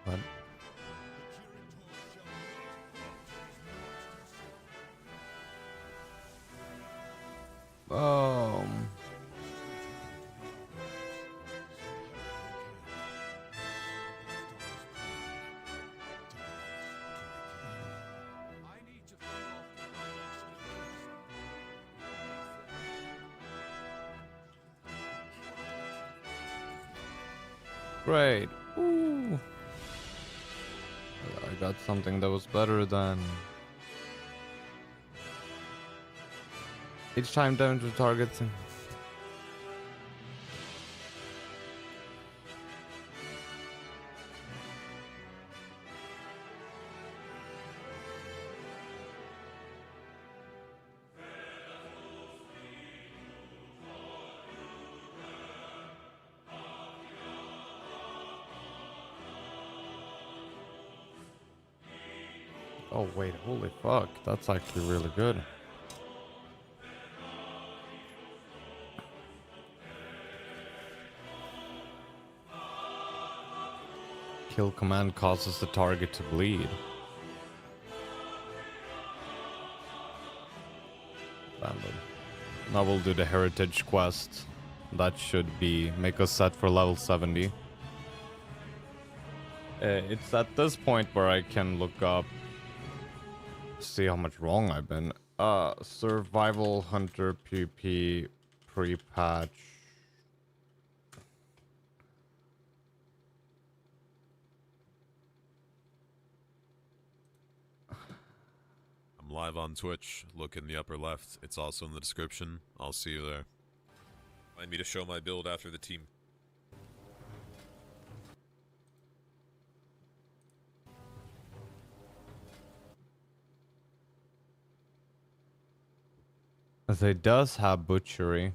What? Great. Ooh. I got something that was better than each time down to target. Oh wait, holy fuck, that's actually really good. Kill command causes the target to bleed. Random. Now we'll do the heritage quest. That should be make us set for level 70. It's at this point where I can look up, see how much wrong I've been. Survival Hunter PvP pre-patch. I'm live on Twitch. Look in the upper left. It's also in the description. I'll see you there. Remind me to show my build after the team. As it does have butchery.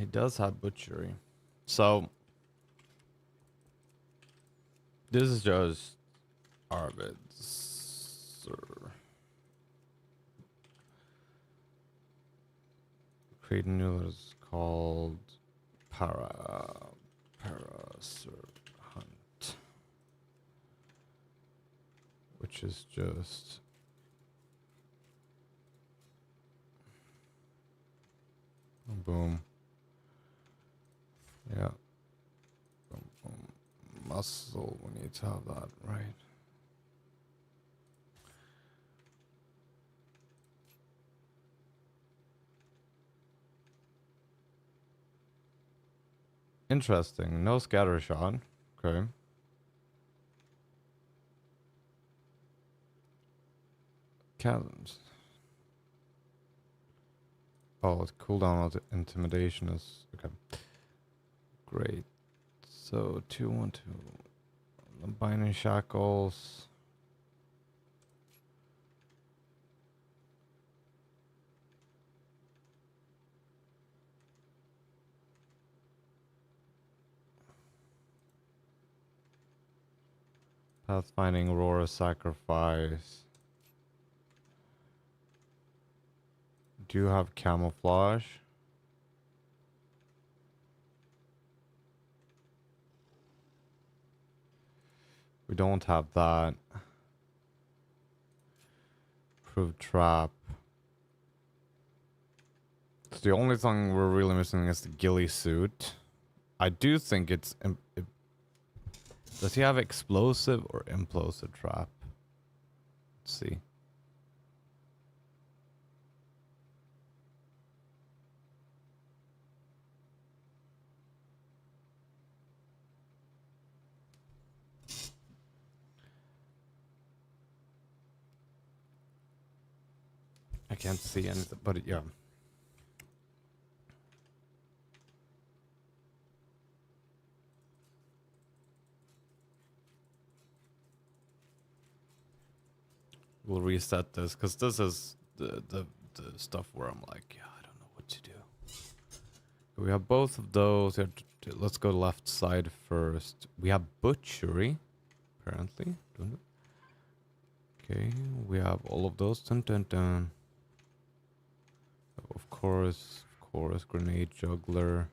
He does have butchery. So this is just Arvid's. Create a new that is called Parasur Hunt, which is just boom. Yeah. Boom, boom. Muscle. We need to have that, right? Interesting. No scatter shot. Okay. Chasms. Oh, the cooldown of the intimidation is okay. Great. So 2-1-2. The binding shackles. Pathfinding Aurora Sacrifice. Do you have camouflage? We don't have that. Proof trap. So the only thing we're really missing is the ghillie suit. I do think it's... does he have explosive or implosive trap? Let's see. I can't see anything, but yeah. We'll reset this because this is the stuff where I'm like, yeah, I don't know what to do. We have both of those. Let's go left side first. We have butchery, apparently. Okay, we have all of those. Dun, dun, dun. Of course, grenade juggler.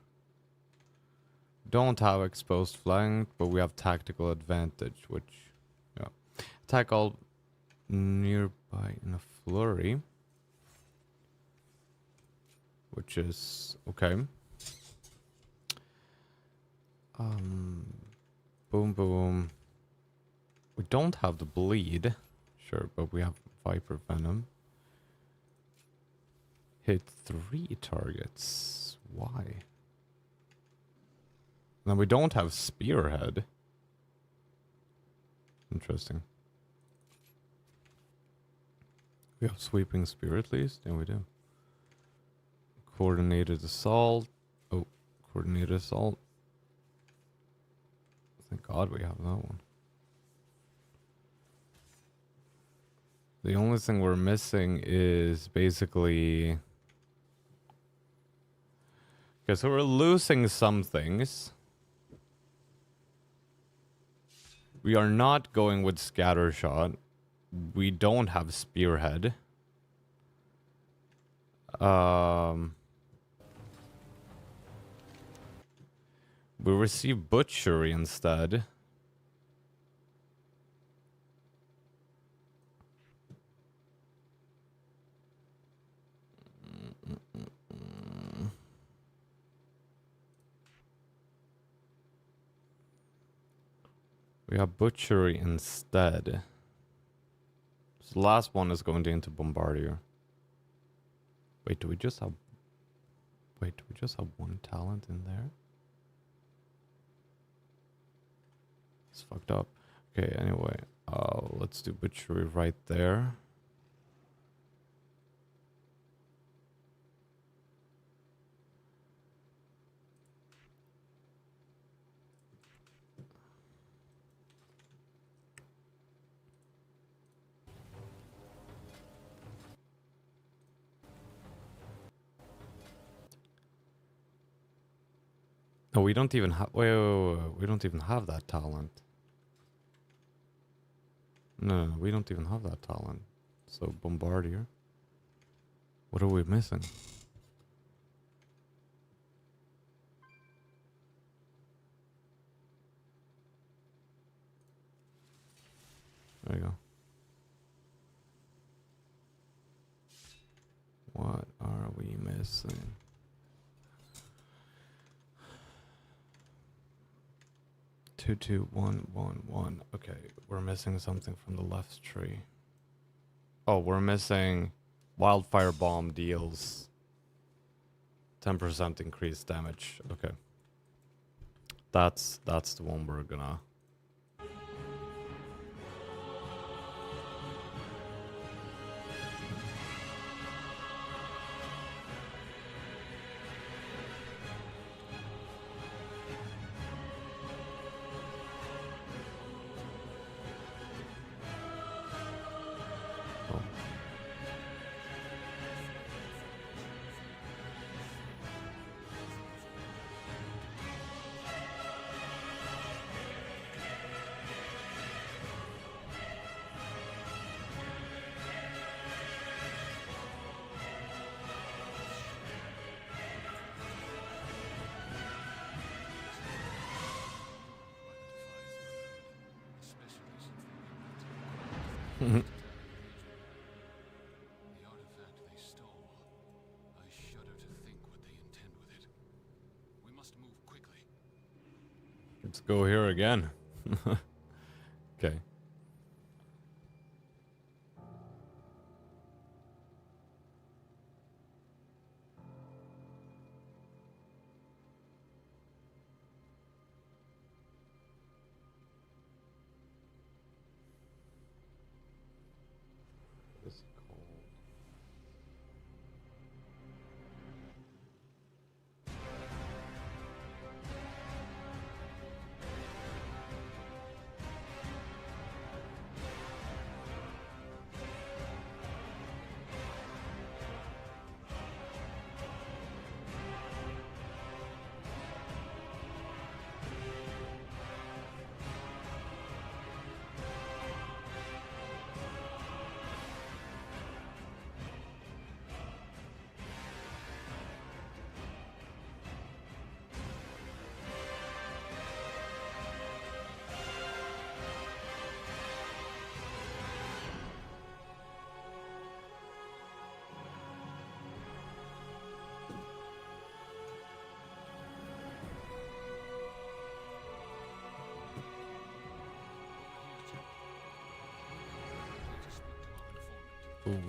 Don't have exposed flank, but we have tactical advantage, which, yeah. Attack all nearby in a flurry, which is okay. Boom, boom. We don't have the bleed, sure, but we have Viper Venom. Hit 3 targets. Why? Then we don't have Spearhead. Interesting. We have Sweeping Spear at least? Yeah, we do. Coordinated Assault. Oh, Coordinated Assault. Thank God we have that one. The only thing we're missing is basically... Okay, so we're losing some things. We are not going with Scattershot. We don't have Spearhead. We receive Butchery instead. We have Butchery instead. So the last one is going into Bombardier. Wait, do we just have... Wait, do we just have one talent in there? It's fucked up. Okay, anyway. Let's do Butchery right there. Oh, we don't even have. Wait. We don't even have that talent. No, we don't even have that talent. So Bombardier. What are we missing? There you go. What are we missing? Two, two, one, one, one. Okay, we're missing something from the left tree. Oh, we're missing Wildfire Bomb deals 10% increased damage. Okay. That's the one we're gonna. Let's go here again. Okay.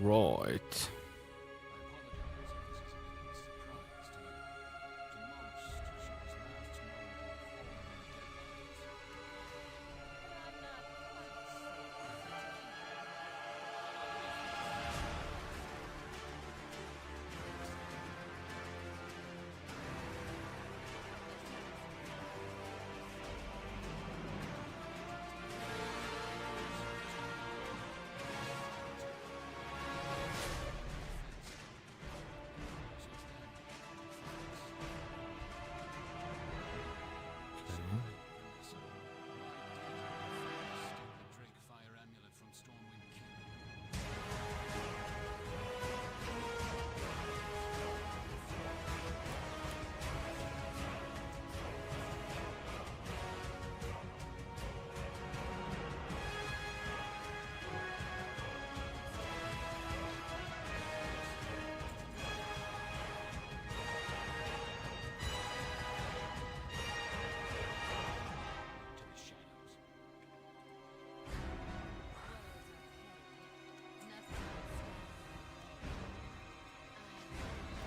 Right.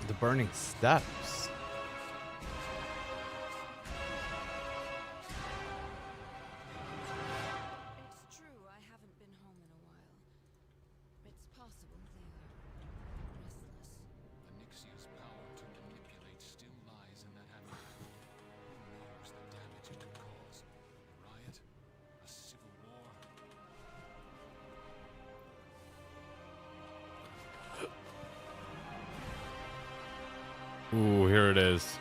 The burning steps. It's true, I haven't been home in a while. It's possible they're restless. Onyxia's power to manipulate still lies in that amulet. Who knows the damage it could cause? A riot? A civil war? Ooh, here it is.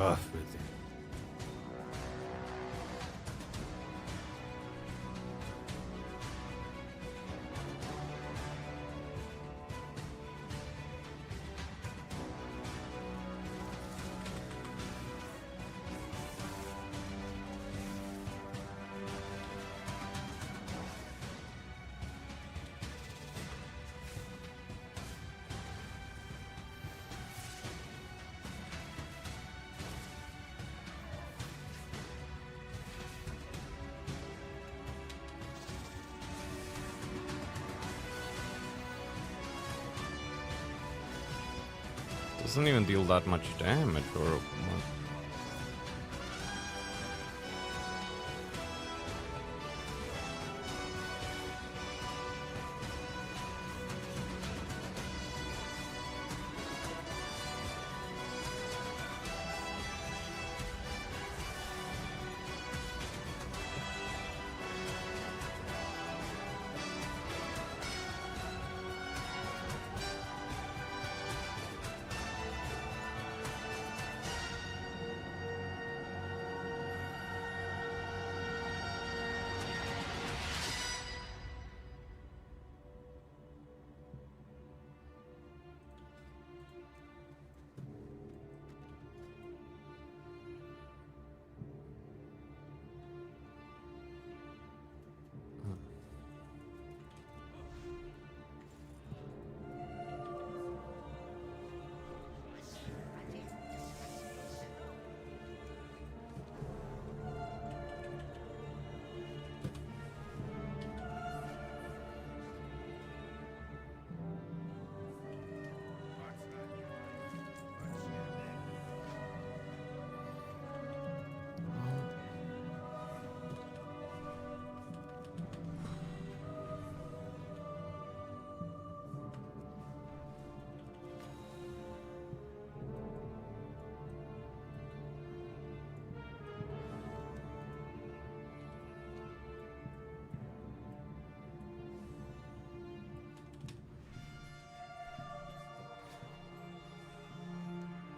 Ah, fizzy. Doesn't even deal that much damage or what?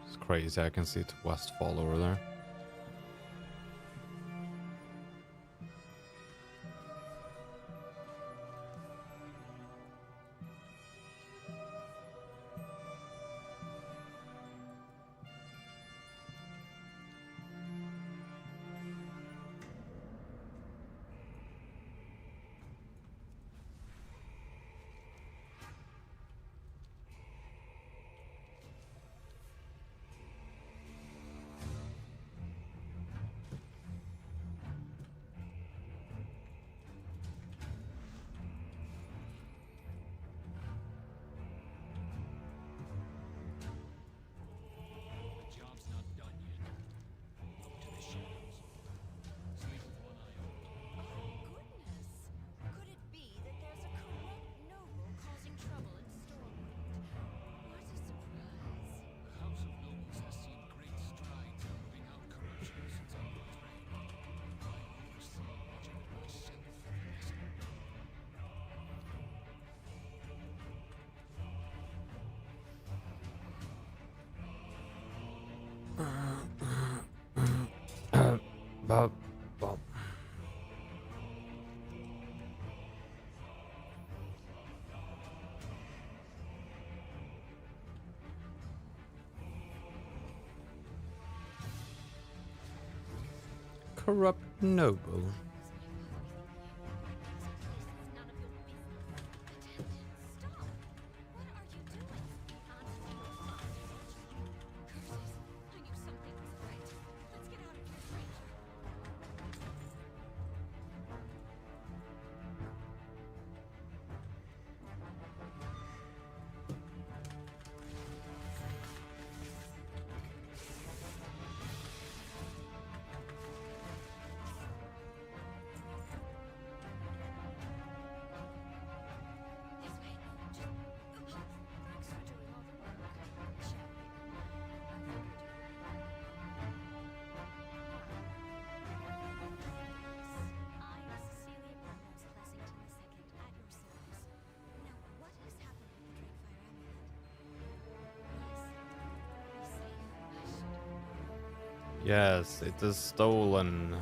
It's crazy. I can see it Westfall over there. The job's not done yet. Look to the shadows. Sleep with one eye open. Goodness! Could it be that there's a corrupt noble causing trouble in Stormwind? What a surprise. The House of Nobles has seen great strides in moving out corruption since Umbro's reign. I oversee much of it myself as a Bob. Corrupt noble. Yes, it is stolen.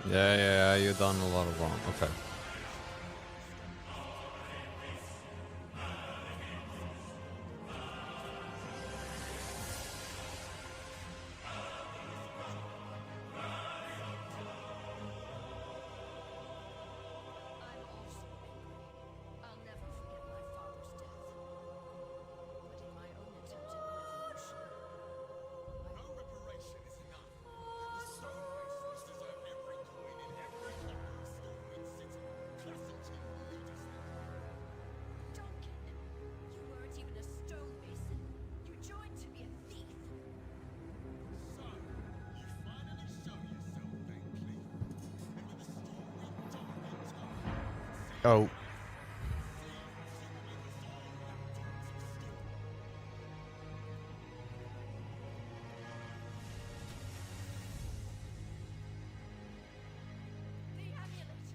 Yeah, you done a lot of wrong. Okay. I'll never forget my father's death. But in my own attempt at revolution, no reparation is enough. The stone masons deserve every coin in every locker of Stormwind City. Castleton murders them. Duncan, you weren't even a stone mason. You joined to be a thief. So, you finally show yourself, Van Cleef. And with the Stormwind dominant tone, Oh. the amulet.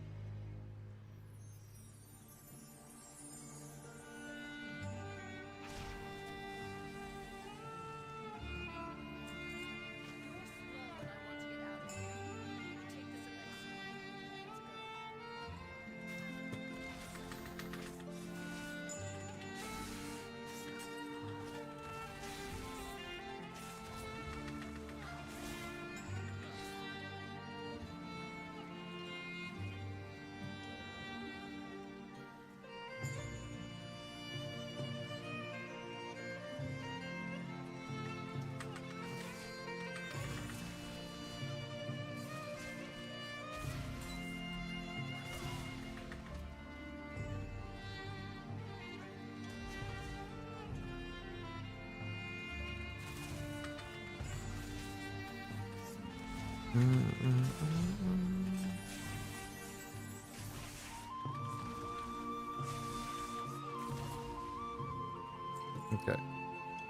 Okay.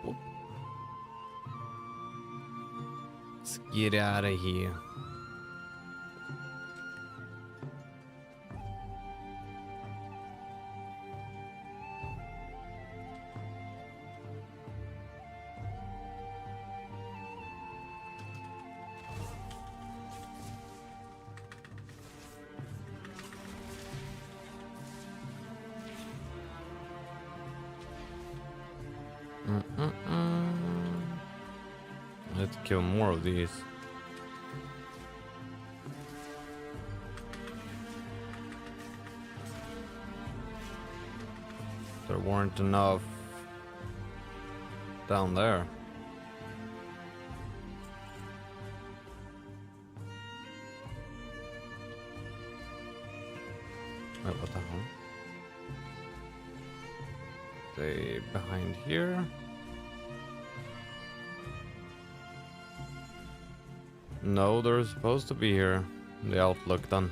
Whoop. Let's get out of here. I have to kill more of these. There weren't enough. Down there. Wait, what the hell? They behind here? No, they're supposed to be here. The outlook done.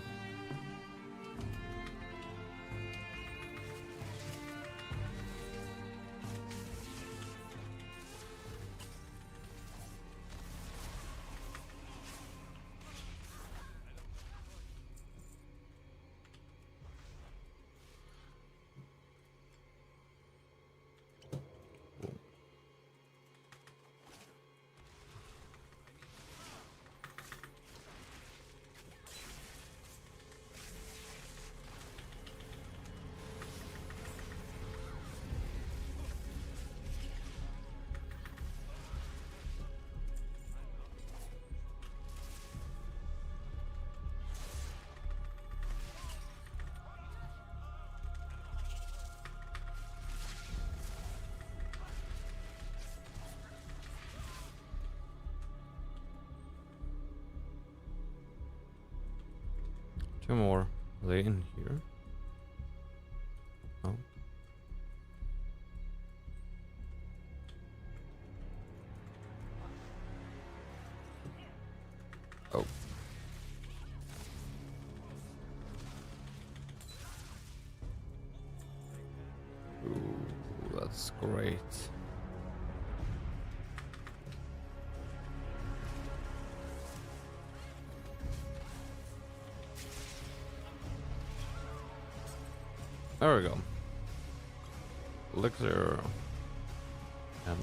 Two more. Are they in here? Oh. Oh. Ooh, that's great. There we go. Elixir. And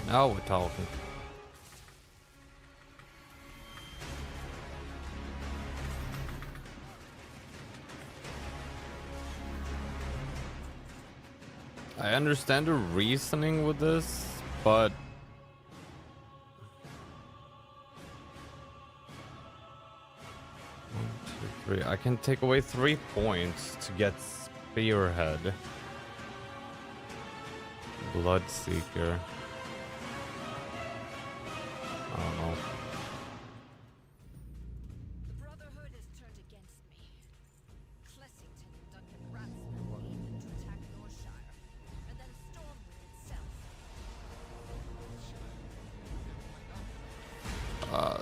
now we're talking. I understand the reasoning with this, but I can take away 3 points to get Spearhead. Bloodseeker. I don't know. The Brotherhood has turned against me. Clessington and Duncan Ratsman aiming to attack Northshire, and then Stormwind itself.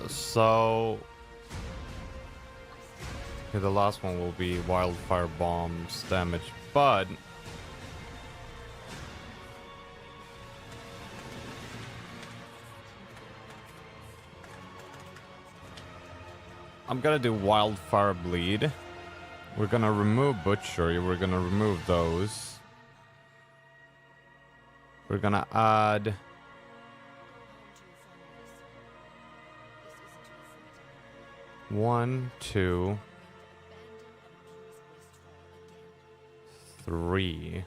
So okay, the last one will be wildfire bombs damage, but I'm gonna do wildfire bleed. We're gonna remove butchery. We're gonna remove those. We're gonna add 1, 2, 3.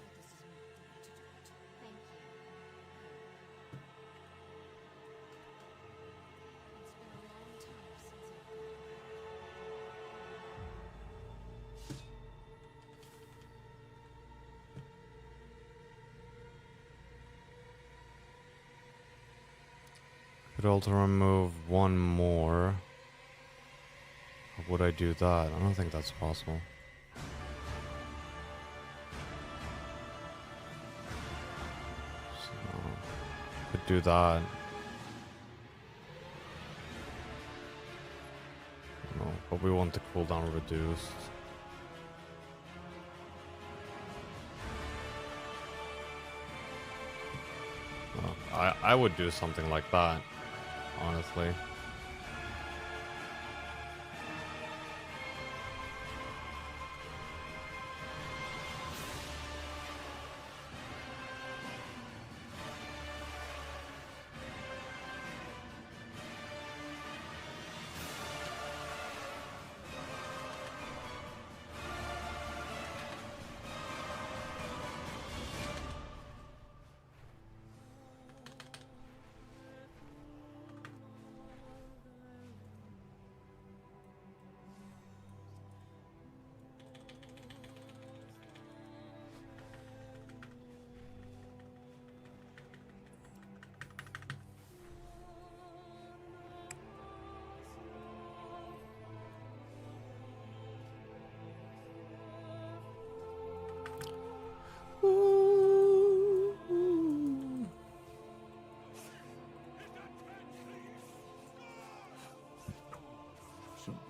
Could also remove 1 more. How would I do that? I don't think that's possible. So, could do that. No, but we want the cooldown reduced. I would do something like that, honestly.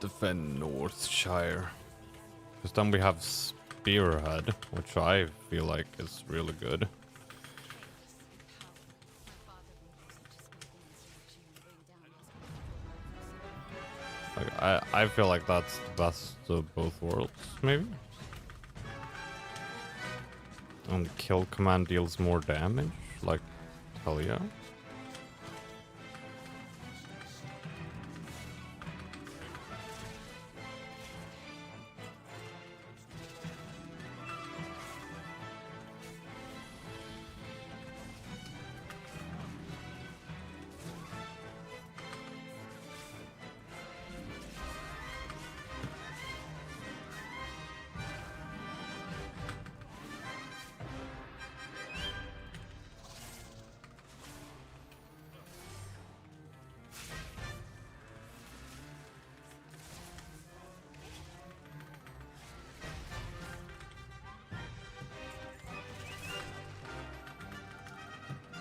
defend Northshire. Because then we have Spearhead, which I feel like is really good. Like, I feel like that's the best of both worlds, maybe? And kill command deals more damage? Like, hell yeah.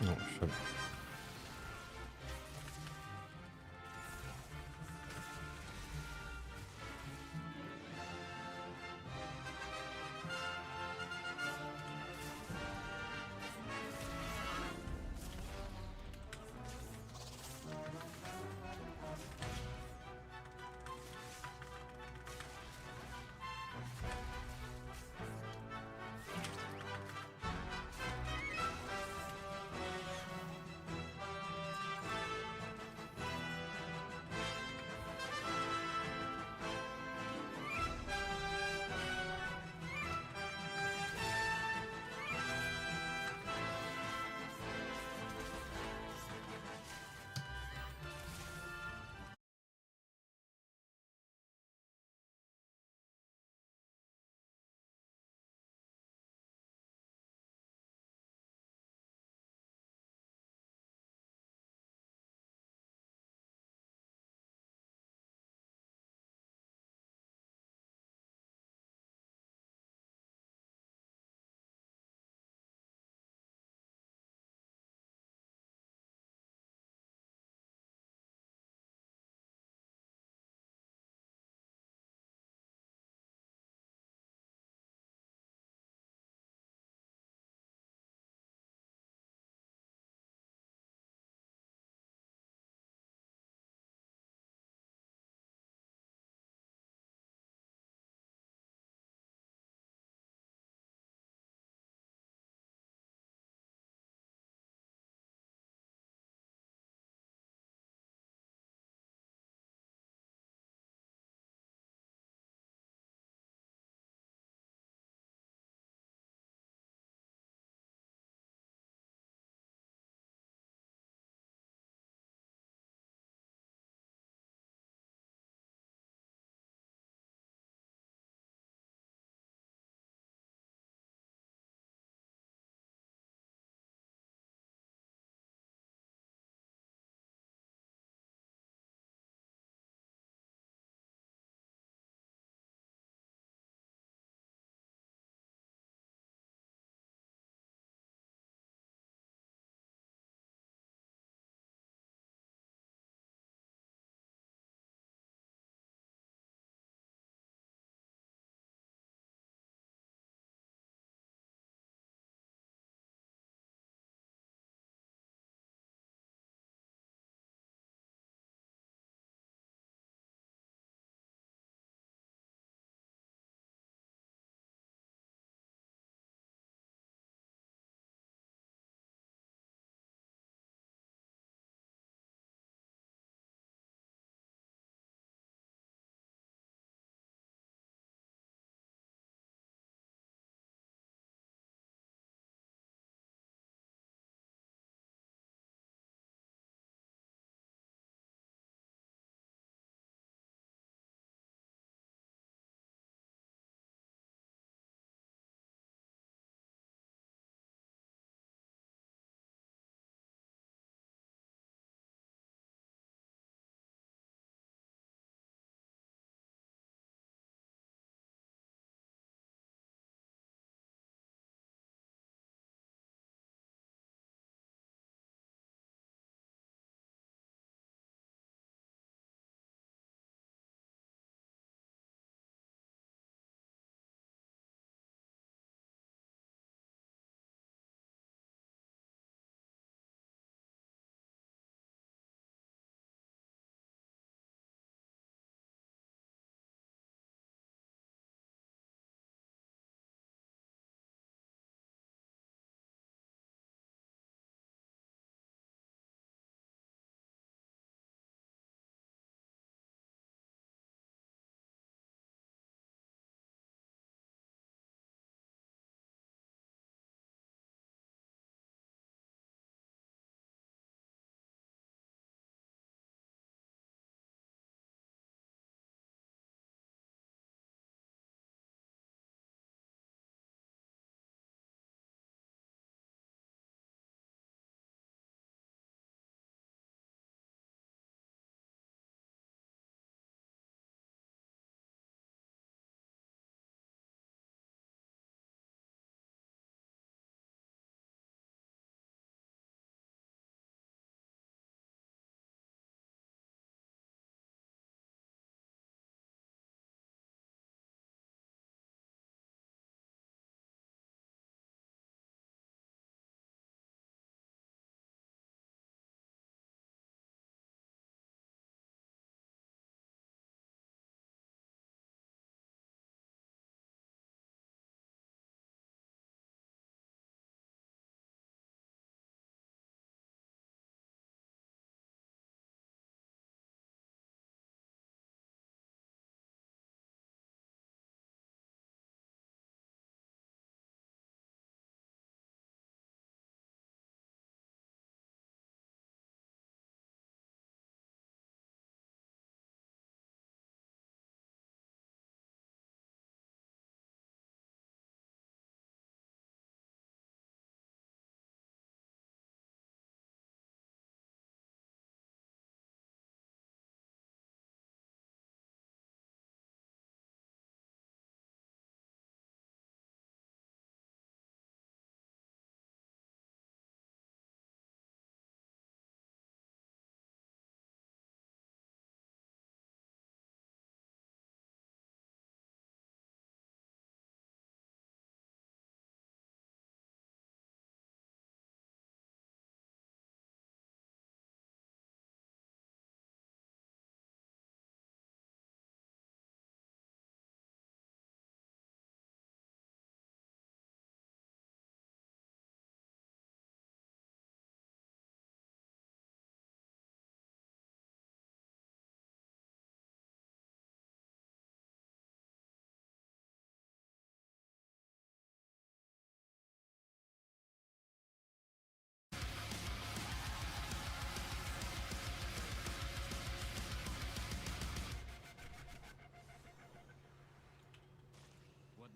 Oh shit.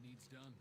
needs done.